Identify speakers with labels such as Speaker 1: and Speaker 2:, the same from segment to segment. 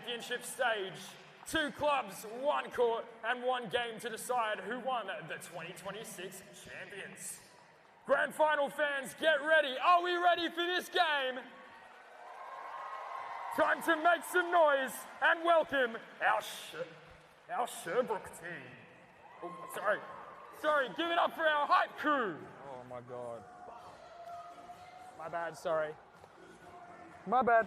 Speaker 1: championship stage. 2 clubs, 1 court, and 1 game to decide who won the 2026 champions. Grand final fans, get ready. Are we ready for this game? Time to make some noise and welcome our Sherbrooke team. Oh, sorry, give it up for our hype crew. Oh my God. My bad, sorry. My bad.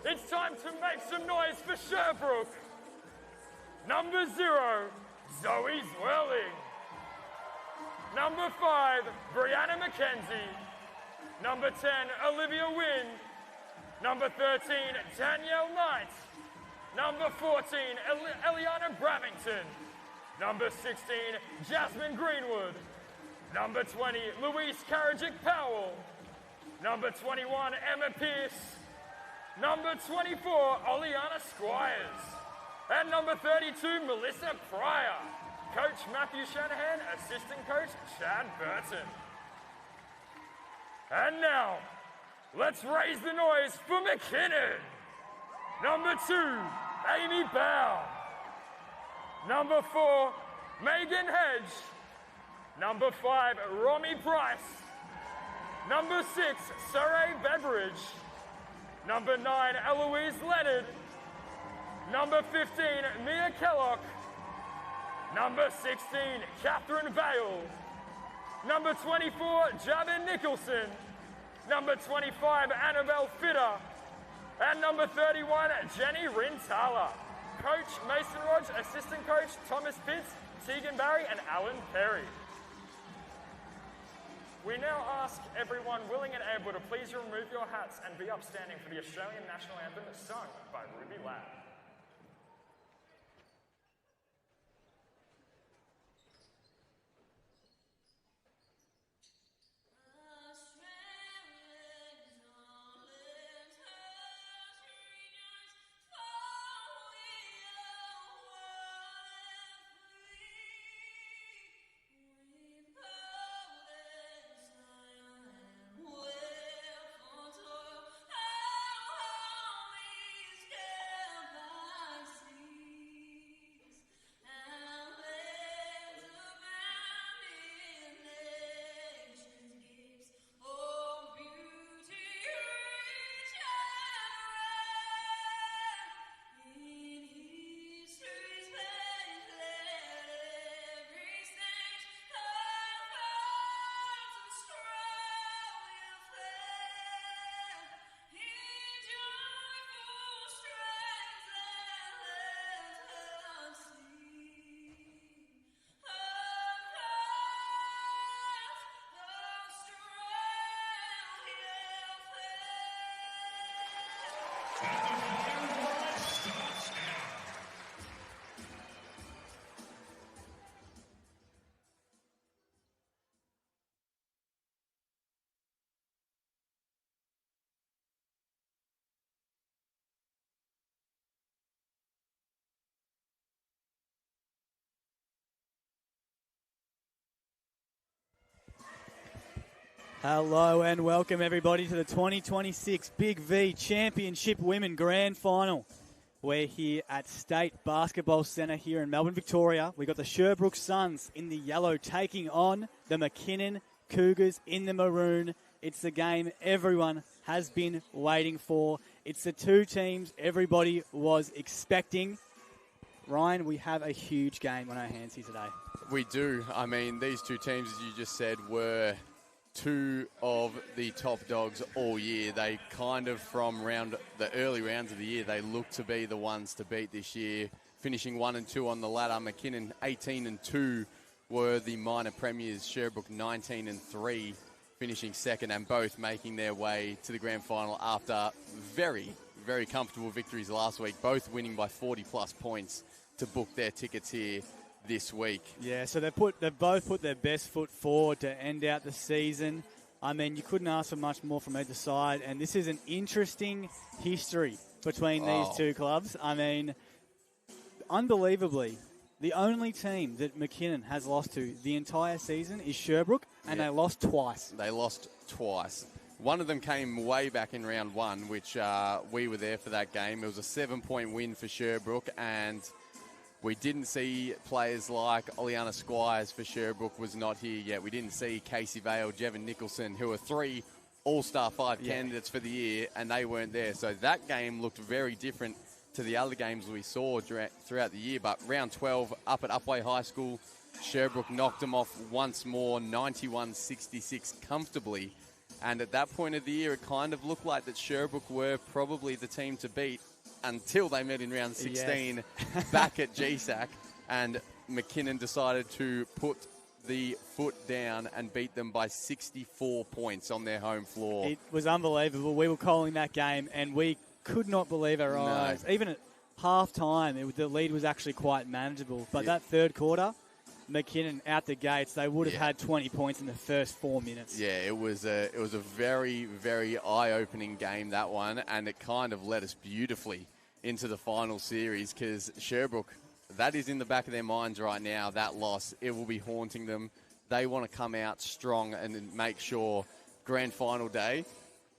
Speaker 1: It's time to make some noise for Sherbrooke. Number 0, Zoe Zwirling. Number 5, Brianna McKenzie. Number 10, Olivia Wynn. Number 13, Danielle Knight. Number 14, Eliana Bravington. Number 16, Jasmine Greenwood. Number 20, Louise Karajic-Powell. Number 21, Emma Pierce. Number 24, Oleana Squires. And number 32, Melissa Pryor. Coach Matthew Shanahan, assistant coach Chad Burton. And now, let's raise the noise for McKinnon. Number 2, Amy Bow. Number 4, Megan Hedge. Number 5, Romy Price. Number 6, Saray Beveridge. Number 9, Eloise Leonard. Number 15, Mia Kellogg. Number 16, Catherine Vale. Number 24, Jabin Nicholson. Number 25, Annabelle Fitter. And number 31, Jenny Rintala. Coach Mason Rodge, assistant coach Thomas Pitts, Tegan Barry, and Alan Perry. We now ask everyone willing and able to please remove your hats and be upstanding for the Australian National Anthem sung by Ruby Ladd.
Speaker 2: Hello and welcome everybody to the 2026 Big V Championship Women Grand Final. We're here at State Basketball Centre here in Melbourne, Victoria. We've got the Sherbrooke Suns in the yellow taking on the McKinnon Cougars in the maroon. It's the game everyone has been waiting for. It's the 2 teams everybody was expecting. Ryan, we have a huge game on our hands here today.
Speaker 3: We do. I mean, these 2 teams, as you just said, were 2 of the top dogs all year. They kind of, from the early rounds of the year, they look to be the ones to beat this year, finishing 1 and 2 on the ladder. McKinnon 18 and 2 were the minor premiers. Sherbrooke 19 and 3 finishing second, and both making their way to the grand final after very, very comfortable victories last week, both winning by 40-plus points to book their tickets here this week.
Speaker 2: Yeah, so they've both put their best foot forward to end out the season. I mean, you couldn't ask for much more from either side, and this is an interesting history between these two clubs. I mean, unbelievably, the only team that McKinnon has lost to the entire season is Sherbrooke, and they lost twice.
Speaker 3: They lost twice. One of them came way back in round one, which we were there for that game. It was a 7-point win for Sherbrooke, and we didn't see players like Oleana Squires for Sherbrooke was not here yet. We didn't see Casey Vale, Jevon Nicholson, who are 3 All-Star 5 candidates for the year, and they weren't there. So that game looked very different to the other games we saw throughout the year. But round 12, up at Upwey High School, Sherbrooke knocked them off once more, 91-66 comfortably. And at that point of the year, it kind of looked like that Sherbrooke were probably the team to beat until they met in round 16 back at GSAC, and McKinnon decided to put the foot down and beat them by 64 points on their home floor.
Speaker 2: It was unbelievable. We were calling that game, and we could not believe our eyes. Even at half-time, the lead was actually quite manageable. But that third quarter, McKinnon out the gates, they would have had 20 points in the first 4 minutes.
Speaker 3: Yeah, it was a very, very eye-opening game, that one, and it kind of led us beautifully into the final series, because Sherbrooke, that is in the back of their minds right now, that loss. It will be haunting them. They want to come out strong and make sure grand final day,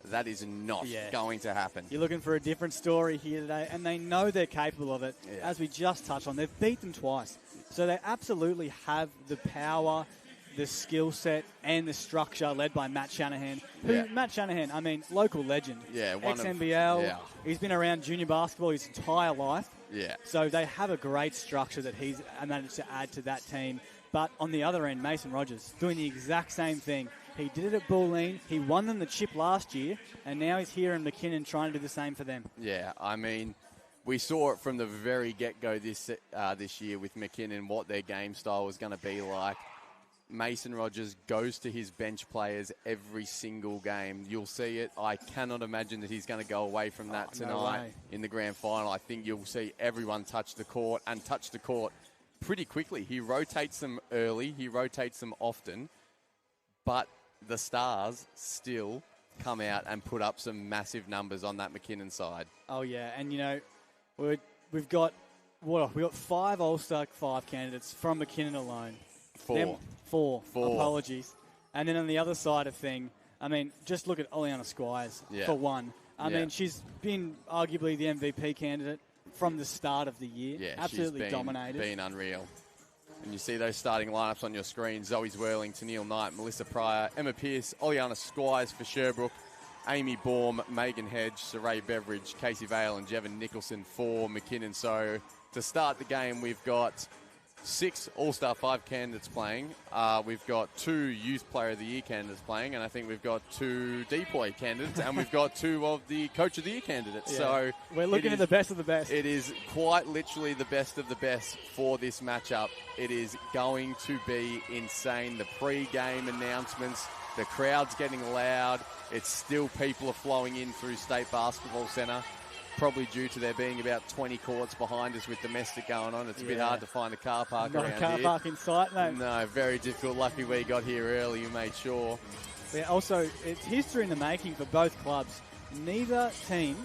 Speaker 3: that is not going to happen.
Speaker 2: You're looking for a different story here today, and they know they're capable of it. Yeah. As we just touched on, they've beat them twice. So they absolutely have the power, the skill set, and the structure led by Matt Shanahan. Matt Shanahan, I mean, local legend.
Speaker 3: Yeah,
Speaker 2: ex-NBL. He's been around junior basketball his entire life.
Speaker 3: Yeah.
Speaker 2: So they have a great structure that he's managed to add to that team. But on the other end, Mason Rogers doing the exact same thing. He did it at Bulleen. He won them the chip last year, and now he's here in McKinnon trying to do the same for them.
Speaker 3: Yeah, I mean, we saw it from the very get-go this year with McKinnon, what their game style was going to be like. Mason Rogers goes to his bench players every single game. You'll see it. I cannot imagine that he's going to go away from that tonight in the grand final. I think you'll see everyone touch the court pretty quickly. He rotates them early. He rotates them often. But the Stars still come out and put up some massive numbers on that McKinnon side.
Speaker 2: Oh, yeah. And, you know, we've got 5 All-Star 5 candidates from McKinnon alone. Four. Apologies. And then on the other side of thing, I mean, just look at Oleana Squires for one. I mean, she's been arguably the MVP candidate from the start of the year.
Speaker 3: Yeah,
Speaker 2: absolutely
Speaker 3: she's
Speaker 2: dominated.
Speaker 3: Been unreal. And you see those starting lineups on your screen: Zoe Zwirling, Tennille Knight, Melissa Pryor, Emma Pearce, Oleana Squires for Sherbrooke, Amy Baum, Megan Hedge, Saray Beveridge, Casey Vale, and Jevon Nicholson for McKinnon. So to start the game, we've got 6 All-Star 5 candidates playing. We've got 2 Youth Player of the Year candidates playing, and I think we've got 2 Depoy candidates, and we've got 2 of the Coach of the Year candidates. Yeah. So
Speaker 2: we're looking at the best of the best.
Speaker 3: It is quite literally the best of the best for this matchup. It is going to be insane. The pre-game announcements, the crowd's getting loud. It's still people are flowing in through State Basketball Centre. Probably due to there being about 20 courts behind us with domestic going on. It's a bit hard to find a car park around here.
Speaker 2: Not a car park in sight, no.
Speaker 3: No, very difficult. Lucky we got here early, you made sure.
Speaker 2: Yeah, also, it's history in the making for both clubs. Neither team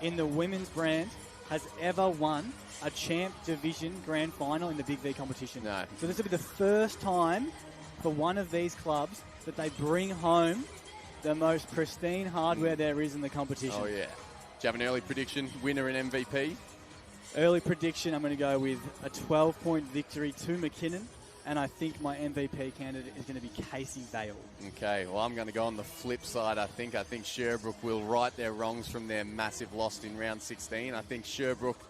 Speaker 2: in the women's brand has ever won a champ division grand final in the Big V competition.
Speaker 3: No.
Speaker 2: So this will be the first time for one of these clubs that they bring home the most pristine hardware there is in the competition.
Speaker 3: Oh, yeah. Do you have an early prediction, winner and MVP?
Speaker 2: Early prediction, I'm going to go with a 12-point victory to McKinnon, and I think my MVP candidate is going to be Casey Vale.
Speaker 3: Okay, well, I'm going to go on the flip side, I think. I think Sherbrooke will right their wrongs from their massive loss in round 16. I think Sherbrooke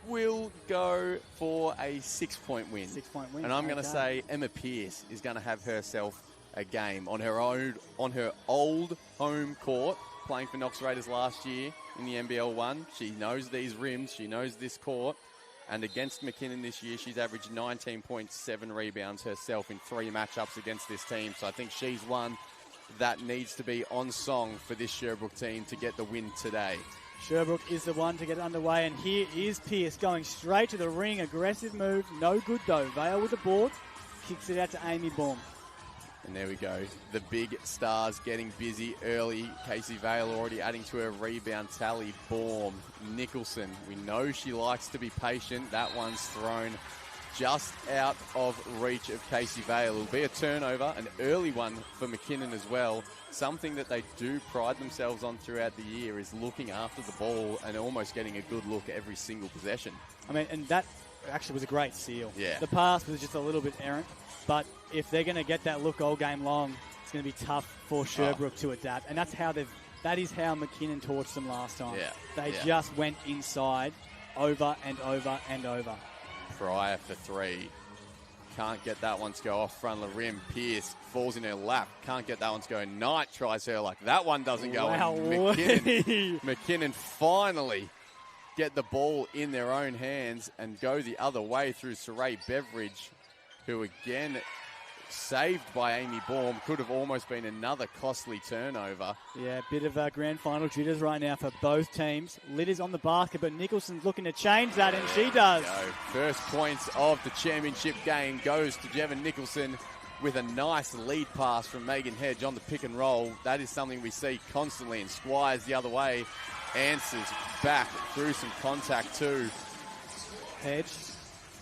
Speaker 3: will go for a 6-point win.
Speaker 2: 6-point win.
Speaker 3: And I'm going to say Emma Pearce is going to have herself a game on her old home court, playing for Knox Raiders last year in the NBL 1. She knows these rims. She knows this court. And against McKinnon this year, she's averaged 19.7 rebounds herself in 3 matchups against this team. So I think she's one that needs to be on song for this Sherbrooke team to get the win today.
Speaker 2: Sherbrooke is the one to get underway, and here is Pearce going straight to the ring. Aggressive move, no good though. Vale with the board, kicks it out to Amy Baum.
Speaker 3: And there we go. The big stars getting busy early. Casey Vale already adding to her rebound tally. Baum, Nicholson. We know she likes to be patient. That one's thrown just out of reach of Casey Vale. It'll be a turnover, an early one for McKinnon as well. Something that they do pride themselves on throughout the year is looking after the ball and almost getting a good look every single possession.
Speaker 2: I mean, and that actually was a great seal.
Speaker 3: Yeah.
Speaker 2: The pass was just a little bit errant, but if they're going to get that look all game long, it's going to be tough for Sherbrooke to adapt. And that's how that is how McKinnon torched them last time.
Speaker 3: Yeah.
Speaker 2: They just went inside over and over and over.
Speaker 3: Pryor for three. Can't get that one to go off front of the rim. Pearce falls in her lap. Can't get that one to go. Knight tries her like that one doesn't go.
Speaker 2: Wow.
Speaker 3: And McKinnon finally get the ball in their own hands and go the other way through Saray Beveridge, who again saved by Amy Baum. Could have almost been another costly turnover.
Speaker 2: Yeah, a bit of grand final jitters right now for both teams. Litters on the basket, but Nicholson's looking to change that, and she does.
Speaker 3: First points of the championship game goes to Jevon Nicholson with a nice lead pass from Megan Hedge on the pick and roll. That is something we see constantly, and Squires the other way answers back through some contact too.
Speaker 2: Hedge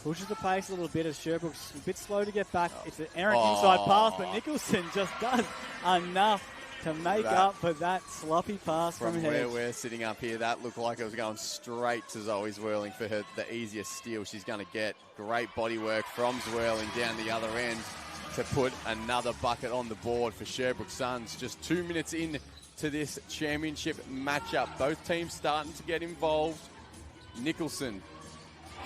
Speaker 2: pushes the pace a little bit as Sherbrooke's a bit slow to get back. It's an errant inside pass, but Nicholson just does enough to make up for that sloppy pass from Hedge.
Speaker 3: Where we're sitting up here, that looked like it was going straight to Zoe Zwirling for her, the easiest steal she's going to get. Great body work from Zwirling down the other end to put another bucket on the board for Sherbrooke Suns. Just 2 minutes in to this championship matchup. Both teams starting to get involved. Nicholson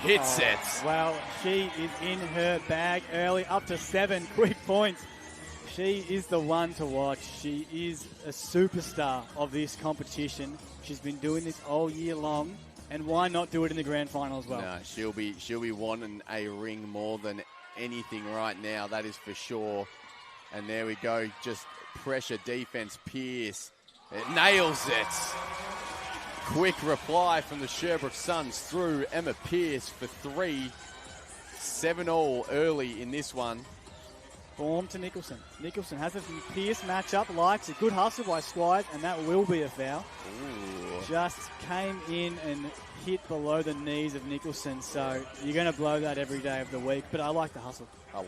Speaker 3: hits it.
Speaker 2: Well, she is in her bag early, up to 7 quick points. She is the one to watch. She is a superstar of this competition. She's been doing this all year long, and why not do it in the grand final as well?
Speaker 3: No, she'll be wanting a ring more than anything right now, that is for sure. And there we go, just pressure defense. Pearce, it nails it. Quick reply from the Sherbrooke Suns through Emma Pearce for three. 7-all early in this one.
Speaker 2: Baum to Nicholson. Nicholson has a Pearce matchup, likes a good hustle by Squires, and that will be a foul.
Speaker 3: Ooh.
Speaker 2: Just came in and hit below the knees of Nicholson, so you're going to blow that every day of the week, but I like the hustle.
Speaker 3: I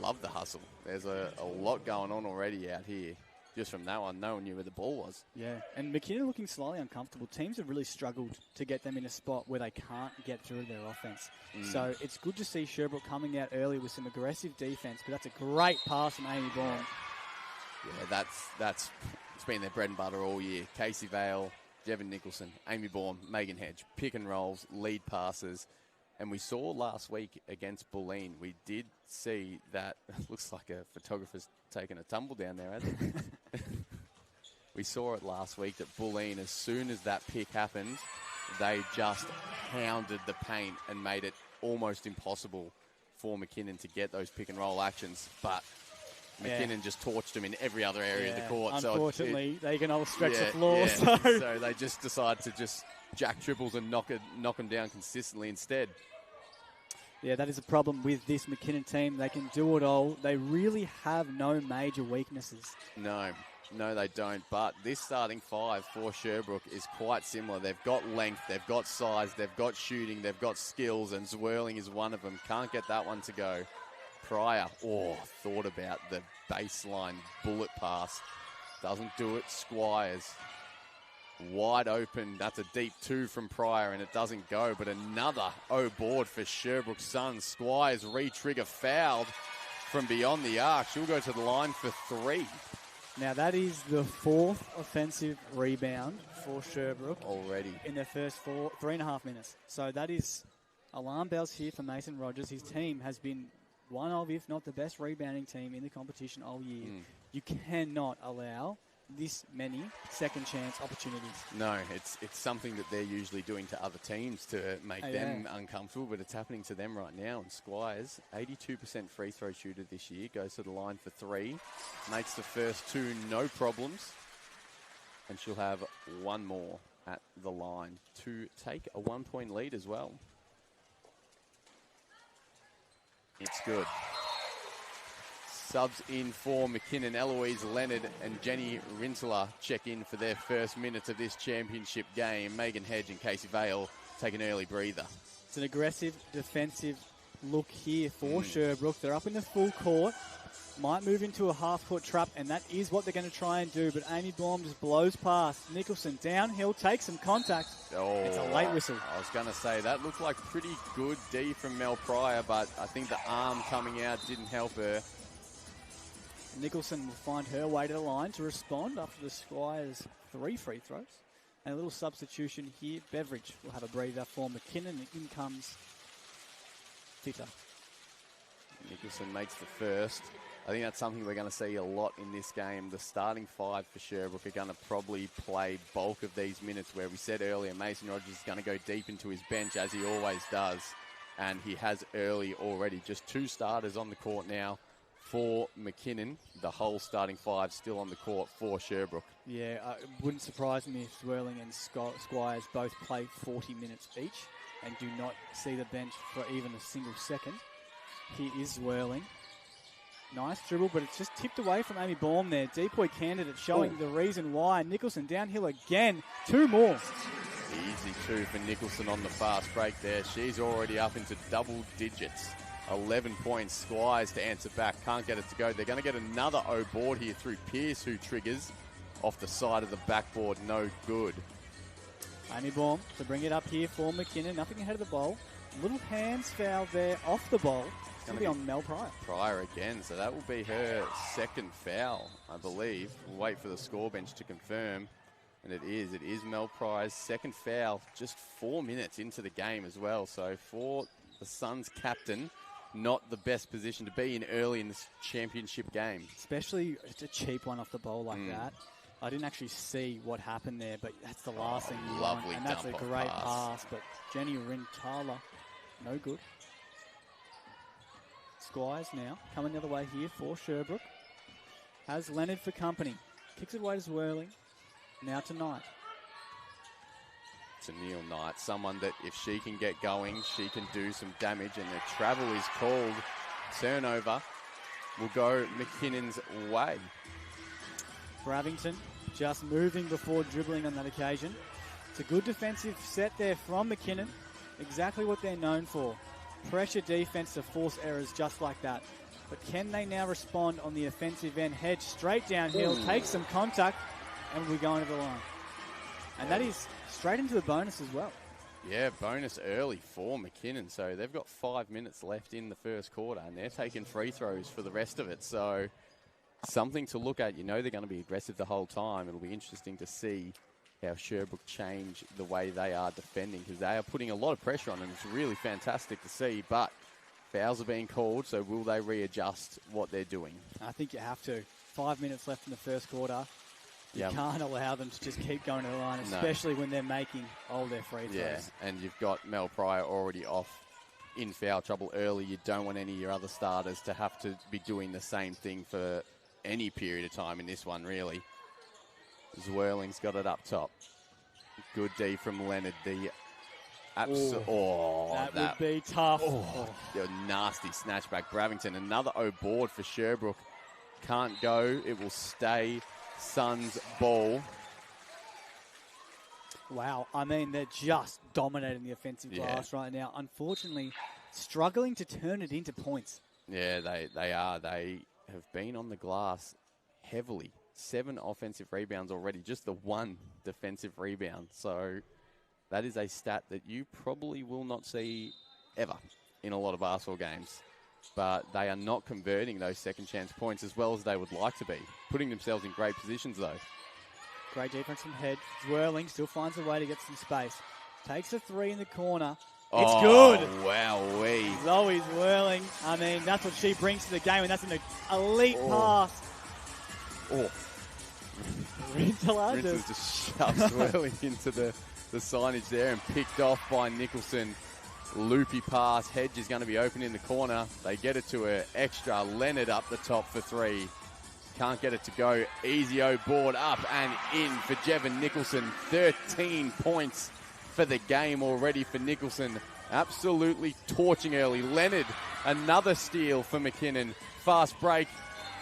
Speaker 3: love the hustle. There's a lot going on already out here. Just from that one, no one knew where the ball was.
Speaker 2: Yeah, and McKinnon looking slightly uncomfortable. Teams have really struggled to get them in a spot where they can't get through their offense. So it's good to see Sherbrooke coming out early with some aggressive defense, but that's a great pass from Amy Baum.
Speaker 3: Yeah, that's it's been their bread and butter all year. Casey Vale, Jevon Nicholson, Amy Baum, Megan Hedge, pick and rolls, lead passes. And we saw last week against Bulleen, we did see that, looks like a photographer's taken a tumble down there, hasn't it? We saw it last week that Bulleen, as soon as that pick happened, they just hounded the paint and made it almost impossible for McKinnon to get those pick and roll actions. But McKinnon just torched them in every other area of the court.
Speaker 2: Unfortunately, they can all stretch the floor.
Speaker 3: So they just decide to just jack triples and knock them down consistently instead.
Speaker 2: Yeah, that is a problem with this McKinnon team. They can do it all. They really have no major weaknesses.
Speaker 3: No, they don't. But this starting five for Sherbrooke is quite similar. They've got length, they've got size, they've got shooting, they've got skills, and Zwirling is one of them. Can't get that one to go. Pryor, thought about the baseline bullet pass. Doesn't do it. Squires, wide open. That's a deep two from Pryor, and it doesn't go. But another board for Sherbrooke Suns. Squires re-trigger fouled from beyond the arc. She'll go to the line for three.
Speaker 2: Now, that is the fourth offensive rebound for Sherbrooke
Speaker 3: already
Speaker 2: in their first 3.5 minutes. So that is alarm bells here for Mason Rogers. His team has been one of, if not the best rebounding team in the competition all year. You cannot allow this many second chance opportunities.
Speaker 3: No, it's something that they're usually doing to other teams to make them uncomfortable, but it's happening to them right now. And Squires, 82% free throw shooter this year, goes to the line for 3, makes the first 2 no problems, and she'll have 1 more at the line to take a 1-point lead as well. It's good. Subs in for McKinnon, Eloise Leonard and Jenny Rinsler check in for their first minutes of this championship game. Megan Hedge and Casey Vale take an early breather.
Speaker 2: It's an aggressive defensive look here for Sherbrooke. They're up in the full court. Might move into a half-court trap, and that is what they're going to try and do. But Amy Baum just blows past. Nicholson downhill, takes some contact.
Speaker 3: Oh,
Speaker 2: it's a late whistle.
Speaker 3: I was going to say, that looked like pretty good D from Mel Pryor, but I think the arm coming out didn't help her.
Speaker 2: Nicholson will find her way to the line to respond after the Squires 3 free throws. And a little substitution here. Beveridge will have a breather for McKinnon, and in comes Fitter.
Speaker 3: Nicholson makes the first. I think that's something we're going to see a lot in this game. The starting 5 for Sherbrooke are going to probably play bulk of these minutes, where we said earlier Mason Rogers is going to go deep into his bench, as he always does. And he has early already. Just 2 starters on the court now for McKinnon. The whole starting 5 still on the court for Sherbrooke.
Speaker 2: Yeah, it wouldn't surprise me if Swirling and Squires both play 40 minutes each and do not see the bench for even a single second. Here is Swirling. Nice dribble, but it's just tipped away from Amy Baum there. Depoy candidate showing the reason why. Nicholson downhill again. 2 more.
Speaker 3: Easy 2 for Nicholson on the fast break there. She's already up into double digits. 11 points. Squires to answer back. Can't get it to go. They're going to get another O board here through Pearce, who triggers off the side of the backboard. No good.
Speaker 2: Amy Baum to bring it up here for McKinnon. Nothing ahead of the ball. Little hands foul there off the ball. It's going to be on Mel Pryor.
Speaker 3: Pryor again. So that will be her second foul, I believe. We'll wait for the score bench to confirm. And it is. It is Mel Pryor's second foul just 4 minutes into the game as well. So for the Suns captain, not the best position to be in early in this championship game.
Speaker 2: Especially a cheap one off the ball like that. I didn't actually see what happened there, but that's the last thing you want. And that's a great pass, but Jenny Rintala, no good. Squires now coming the other way here for Sherbrooke. Has Leonard for company. Kicks it away to Swirling. Now to Knight.
Speaker 3: To Neil Knight, someone that if she can get going, she can do some damage, and the travel is called. Turnover will go McKinnon's way.
Speaker 2: Bravington just moving before dribbling on that occasion. It's a good defensive set there from McKinnon. Exactly what they're known for. Pressure defense to force errors just like that. But can they now respond on the offensive end? Hedge straight downhill, takes some contact, and we're going to the line. And that is straight into the bonus as well.
Speaker 3: Yeah, bonus early for McKinnon. So they've got 5 minutes left in the first quarter, and they're taking free throws for the rest of it. So something to look at. You know they're going to be aggressive the whole time. It'll be interesting to see how Sherbrooke change the way they are defending, because they are putting a lot of pressure on them. It's really fantastic to see, but fouls are being called, so will they readjust what they're doing?
Speaker 2: I think you have to. 5 minutes left in the first quarter. You can't allow them to just keep going to the line, especially when they're making all their free throws.
Speaker 3: Yeah, and you've got Mel Pryor already off in foul trouble early. You don't want any of your other starters to have to be doing the same thing for any period of time in this one, really. Zwirling's got it up top. Good D from Leonard. The
Speaker 2: that would be tough.
Speaker 3: Nasty snatchback. Bravington, another O board for Sherbrooke. Can't go. It will stay Suns ball.
Speaker 2: Wow. I mean, they're just dominating the offensive glass right now. Unfortunately, struggling to turn it into points.
Speaker 3: Yeah, they are. They have been on the glass heavily. 7 offensive rebounds already, just the 1 defensive rebound. So that is a stat that you probably will not see ever in a lot of basketball games. But they are not converting those second chance points as well as they would like to be. Putting themselves in great positions, though.
Speaker 2: Great defense from Head. Zwirling still finds a way to get some space. Takes a 3 in the corner. It's good.
Speaker 3: Wowee.
Speaker 2: Zoe Zwirling. I mean, that's what she brings to the game, and that's an elite pass. Rintola
Speaker 3: Rintola just shoved swirling into the signage there and picked off by Nicholson. Loopy pass. Hedge is going to be open in the corner. They get it to an extra. Leonard up the top for 3. Can't get it to go. Easy O board up and in for Jevon Nicholson. 13 points for the game already for Nicholson. Absolutely torching early. Leonard, another steal for McKinnon. Fast break.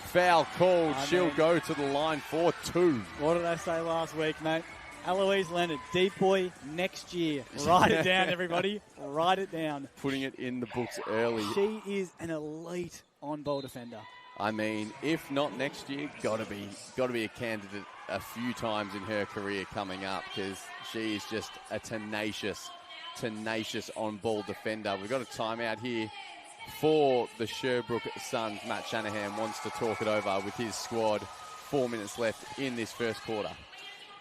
Speaker 3: Foul called. She'll go to the line for 2.
Speaker 2: What did I say last week, mate? Eloise Leonard, deep boy next year. Write it down, everybody. Write it down.
Speaker 3: Putting it in the books early.
Speaker 2: She is an elite on-ball defender.
Speaker 3: I mean, if not next year, gotta be a candidate a few times in her career coming up, because she is just a tenacious on-ball defender. We've got a timeout here for the Sherbrooke Suns. Matt Shanahan wants to talk it over with his squad. 4 minutes left in this first quarter.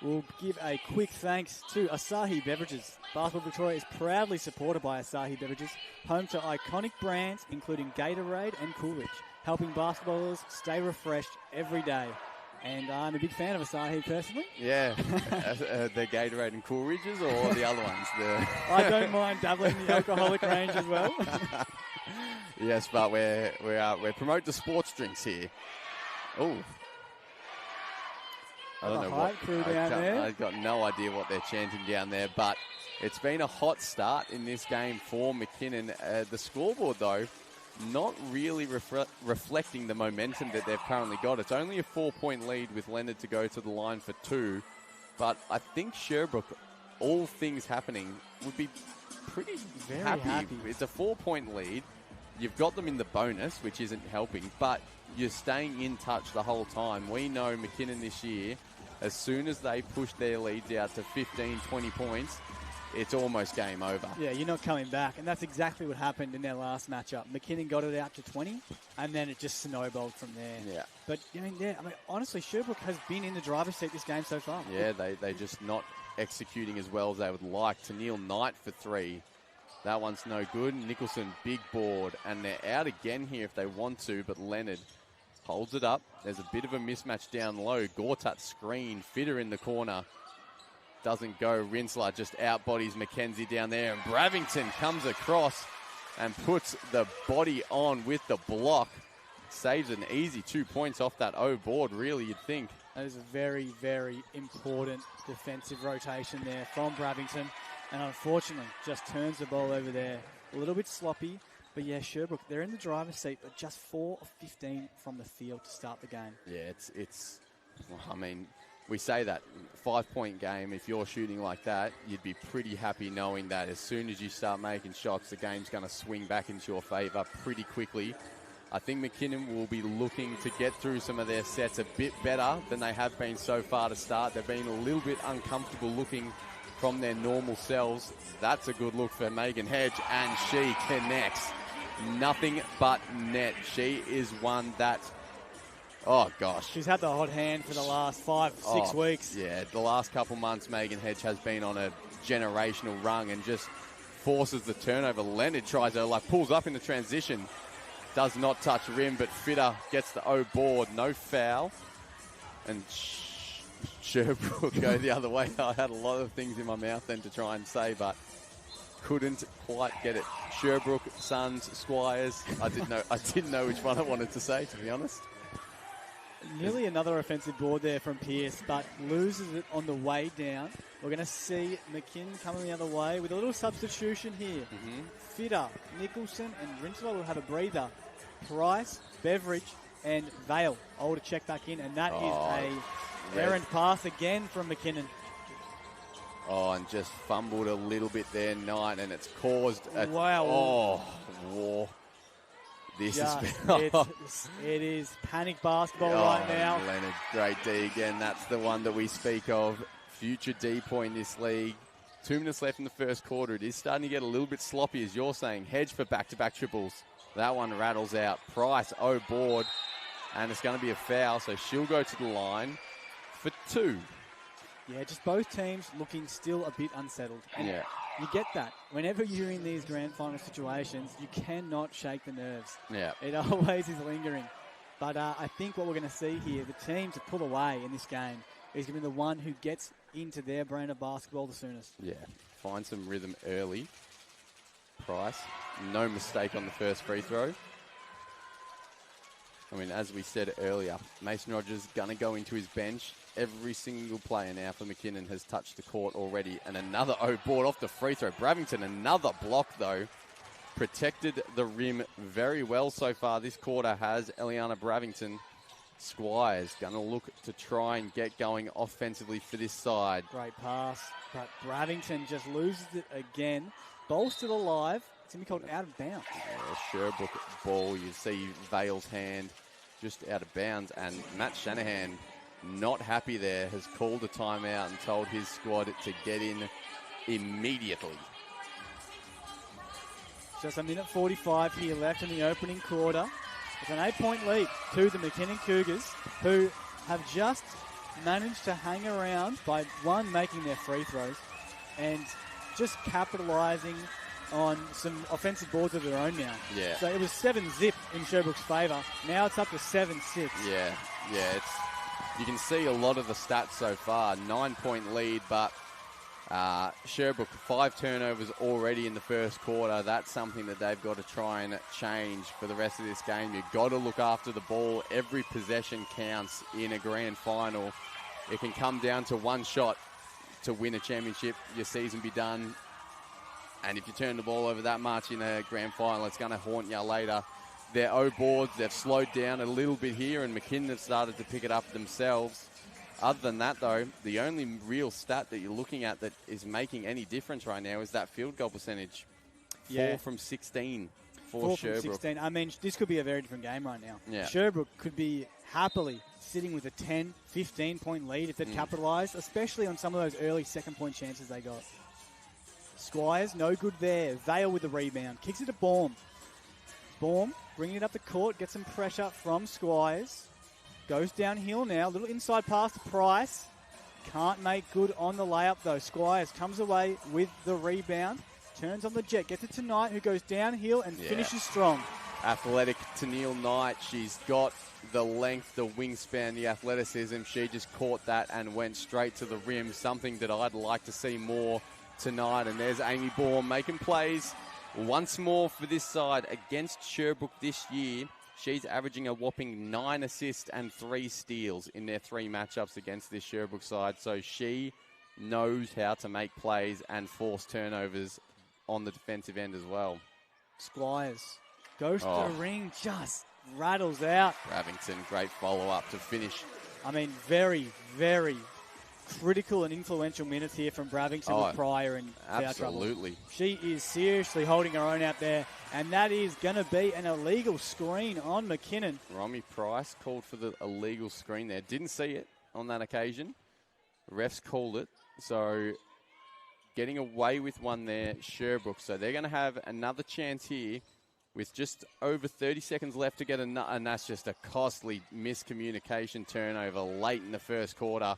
Speaker 2: We'll give a quick thanks to Asahi Beverages. Basketball Victoria is proudly supported by Asahi Beverages, home to iconic brands including Gatorade and Coolidge, helping basketballers stay refreshed every day. And I'm a big fan of Asahi personally.
Speaker 3: Yeah, the Gatorade and Coolidges or the other ones?
Speaker 2: I don't mind dabbling in the alcoholic range as well.
Speaker 3: Yes, but we're promoting the sports drinks here. Oh. I don't know what.
Speaker 2: Crew down there.
Speaker 3: I've got no idea what they're chanting down there, but it's been a hot start in this game for McKinnon. The scoreboard, though, not really reflecting the momentum that they've currently got. It's only a 4-point lead with Leonard to go to the line for 2, but I think Sherbrooke, all things happening, would be pretty happy. It's a 4-point lead. You've got them in the bonus, which isn't helping, but you're staying in touch the whole time. We know McKinnon this year, as soon as they push their leads out to 15, 20 points, it's almost game over.
Speaker 2: Yeah, you're not coming back. And that's exactly what happened in their last matchup. McKinnon got it out to 20, and then it just snowballed from there.
Speaker 3: Yeah.
Speaker 2: But, honestly, Sherbrooke has been in the driver's seat this game so far.
Speaker 3: Yeah, they just not executing as well as they would like. Tennille Knight for 3. That one's no good. Nicholson, big board. And they're out again here if they want to, but Leonard holds it up. There's a bit of a mismatch down low. Gortat screen. Fitter in the corner. Doesn't go. Rinsler just outbodies Mackenzie down there. And Bravington comes across and puts the body on with the block. Saves an easy 2 points off that O board, really, you'd think.
Speaker 2: That is a very, very important defensive rotation there from Bravington. And unfortunately, just turns the ball over there. A little bit sloppy. But yeah, Sherbrooke, they're in the driver's seat, but just 4 of 15 from the field to start the game.
Speaker 3: Yeah, I mean, we say that 5-point game, if you're shooting like that, you'd be pretty happy knowing that as soon as you start making shots, the game's going to swing back into your favour pretty quickly. I think McKinnon will be looking to get through some of their sets a bit better than they have been so far to start. They've been a little bit uncomfortable looking from their normal selves. That's a good look for Megan Hedge, and she connects. Nothing but net. She is one that, oh gosh.
Speaker 2: She's had the hot hand for the last 5-6 weeks.
Speaker 3: Yeah, the last couple months Megan Hedge has been on a generational rung and just forces the turnover. Leonard tries her, pulls up in the transition. Does not touch rim, but Fitter gets the O board. No foul. And Sherbrooke go the other way. I had a lot of things in my mouth then to try and say, but couldn't quite get it. Sherbrooke, Suns, Squires. I didn't know which one I wanted to say, to be honest.
Speaker 2: Nearly another offensive board there from Pearce, but loses it on the way down. We're going to see McKinnon coming the other way with a little substitution here. Fitter, Nicholson, and Rinsler will have a breather. Price, Beveridge, and Vale all to check back in, and that is a errant pass again from McKinnon.
Speaker 3: Oh, and just fumbled a little bit there, Knight, and it's caused a...
Speaker 2: Wow.
Speaker 3: War. This
Speaker 2: it is panic basketball right now.
Speaker 3: Leonard, great D again. That's the one that we speak of. Future D point in this league. 2 minutes left in the first quarter. It is starting to get a little bit sloppy, as you're saying. Hedge for back-to-back triples. That one rattles out. Price, O board. And it's going to be a foul, so she'll go to the line for 2.
Speaker 2: Yeah, just both teams looking still a bit unsettled. And you get that. Whenever you're in these grand final situations, you cannot shake the nerves.
Speaker 3: Yeah.
Speaker 2: It always is lingering. But I think what we're going to see here, the team to pull away in this game is going to be the one who gets into their brand of basketball the soonest.
Speaker 3: Yeah, find some rhythm early. Price, no mistake on the first free throw. I mean, as we said earlier, Mason Rogers going to go into his bench. Every single player now for McKinnon has touched the court already. And another board off the free throw. Bravington, another block, though. Protected the rim very well so far. This quarter has Eliana Bravington. Squires going to look to try and get going offensively for this side.
Speaker 2: Great pass, but Bravington just loses it again. Ball's still alive. It's going to be called out of bounds.
Speaker 3: Yeah, Sherbrooke ball. You see Vale's hand just out of bounds. And Matt Shanahan, not happy there, has called a timeout and told his squad to get in immediately.
Speaker 2: Just a minute 45 here left in the opening quarter. It's an 8-point lead to the McKinnon Cougars, who have just managed to hang around by, one, making their free throws and just capitalising on some offensive boards of their own now.
Speaker 3: Yeah.
Speaker 2: So it was 7-zip in Sherbrooke's favour. Now it's up to 7-6.
Speaker 3: Yeah. You can see a lot of the stats so far. 9-point lead, but Sherbrooke, 5 turnovers already in the first quarter. That's something that they've got to try and change for the rest of this game. You've got to look after the ball. Every possession counts in a grand final. It can come down to one shot to win a championship, your season be done. And if you turn the ball over that much in a grand final, it's going to haunt you later. Their O boards, they've slowed down a little bit here, and McKinnon have started to pick it up themselves. Other than that, though, the only real stat that you're looking at that is making any difference right now is that field goal percentage. 4 from 16 for Sherbrooke. 4 from 16.
Speaker 2: I mean, this could be a very different game right now.
Speaker 3: Yeah.
Speaker 2: Sherbrooke could be happily sitting with a 10, 15-point lead if they'd capitalised, especially on some of those early second-point chances they got. Squires, no good there. Vale with the rebound. Kicks it to Baum. Baum bringing it up the court, gets some pressure from Squires. Goes downhill now. Little inside pass to Price. Can't make good on the layup, though. Squires comes away with the rebound. Turns on the jet. Gets it to Knight, who goes downhill and finishes strong.
Speaker 3: Athletic Tennille Knight. She's got the length, the wingspan, the athleticism. She just caught that and went straight to the rim. Something that I'd like to see more tonight. And there's Amy Baum making plays once more for this side against Sherbrooke this year. She's averaging a whopping 9 assists and 3 steals in their 3 matchups against this Sherbrooke side. So she knows how to make plays and force turnovers on the defensive end as well.
Speaker 2: Squires goes to the ring, just rattles out.
Speaker 3: Bravington, great follow-up to finish.
Speaker 2: I mean, very, very critical and influential minutes here from Bravington with Pryor and foul trouble.
Speaker 3: Absolutely.
Speaker 2: She is seriously holding her own out there, and that is going to be an illegal screen on McKinnon.
Speaker 3: Romy Price called for the illegal screen there. Didn't see it on that occasion. Refs called it. So getting away with one there, Sherbrooke. So they're going to have another chance here with just over 30 seconds left to get and that's just a costly miscommunication turnover late in the first quarter.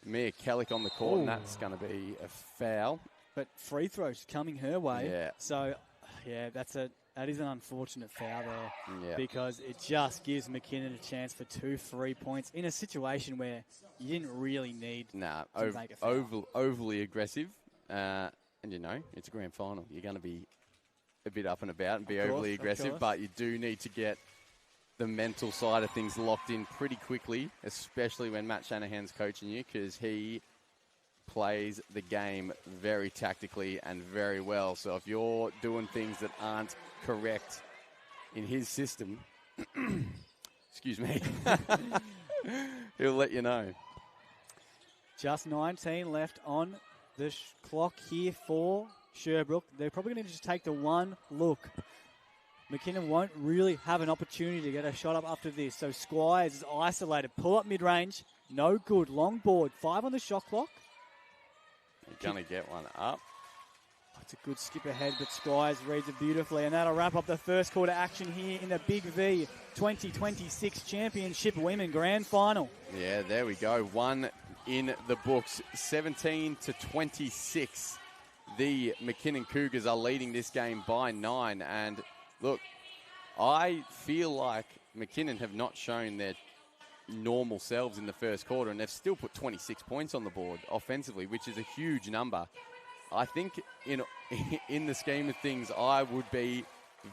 Speaker 3: Mia Kellick on the court, and that's going to be a foul.
Speaker 2: But free throws coming her way.
Speaker 3: Yeah.
Speaker 2: So, yeah, that is an unfortunate foul there because it just gives McKinnon a chance for 2 free points in a situation where you didn't really need to make a foul.
Speaker 3: Overly aggressive. And, you know, it's a grand final. You're going to be a bit up and about and be overly aggressive, but you do need to get the mental side of things locked in pretty quickly, especially when Matt Shanahan's coaching you, because he plays the game very tactically and very well. So if you're doing things that aren't correct in his system, excuse me, he'll let you know.
Speaker 2: Just 19 left on the clock here for Sherbrooke. They're probably going to just take the one look. McKinnon won't really have an opportunity to get a shot up after this. So Squires is isolated. Pull up mid-range. No good. Long board. 5 on the shot clock.
Speaker 3: You're going to get one up.
Speaker 2: It's a good skip ahead, but Squires reads it beautifully. And that'll wrap up the first quarter action here in the Big V 2026 Championship Women Grand Final.
Speaker 3: Yeah, there we go. One in the books. 17-26. The McKinnon Cougars are leading this game by 9. And look, I feel like McKinnon have not shown their normal selves in the first quarter, and they've still put 26 points on the board offensively, which is a huge number. I think in the scheme of things, I would be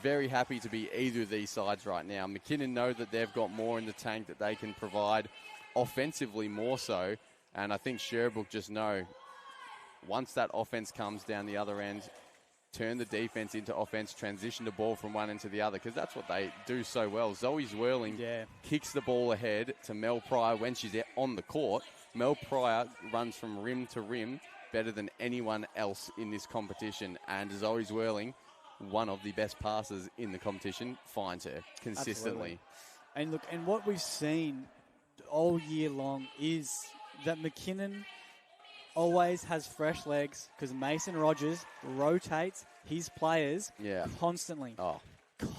Speaker 3: very happy to be either of these sides right now. McKinnon know that they've got more in the tank that they can provide offensively more so, and I think Sherbrooke just know once that offense comes down the other end, turn the defense into offense, transition the ball from one end to the other, because that's what they do so well. Zoe Zwirling kicks the ball ahead to Mel Pryor when she's on the court. Mel Pryor runs from rim to rim better than anyone else in this competition, and Zoe Zwirling, one of the best passers in the competition, finds her consistently.
Speaker 2: Absolutely. And look, and what we've seen all year long is that McKinnon always has fresh legs because Mason Rogers rotates his players constantly.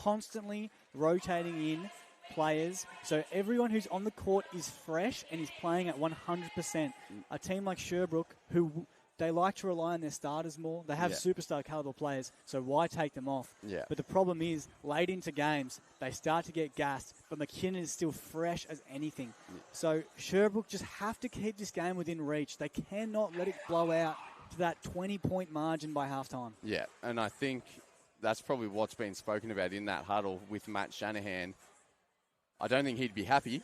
Speaker 2: Constantly rotating in players. So everyone who's on the court is fresh and is playing at 100%. A team like Sherbrooke, who they like to rely on their starters more. They have superstar caliber players, so why take them off?
Speaker 3: Yeah.
Speaker 2: But the problem is, late into games, they start to get gassed, but McKinnon is still fresh as anything. So Sherbrooke just have to keep this game within reach. They cannot let it blow out to that 20-point margin by halftime.
Speaker 3: Yeah, and I think that's probably what's been spoken about in that huddle with Matt Shanahan. I don't think he'd be happy,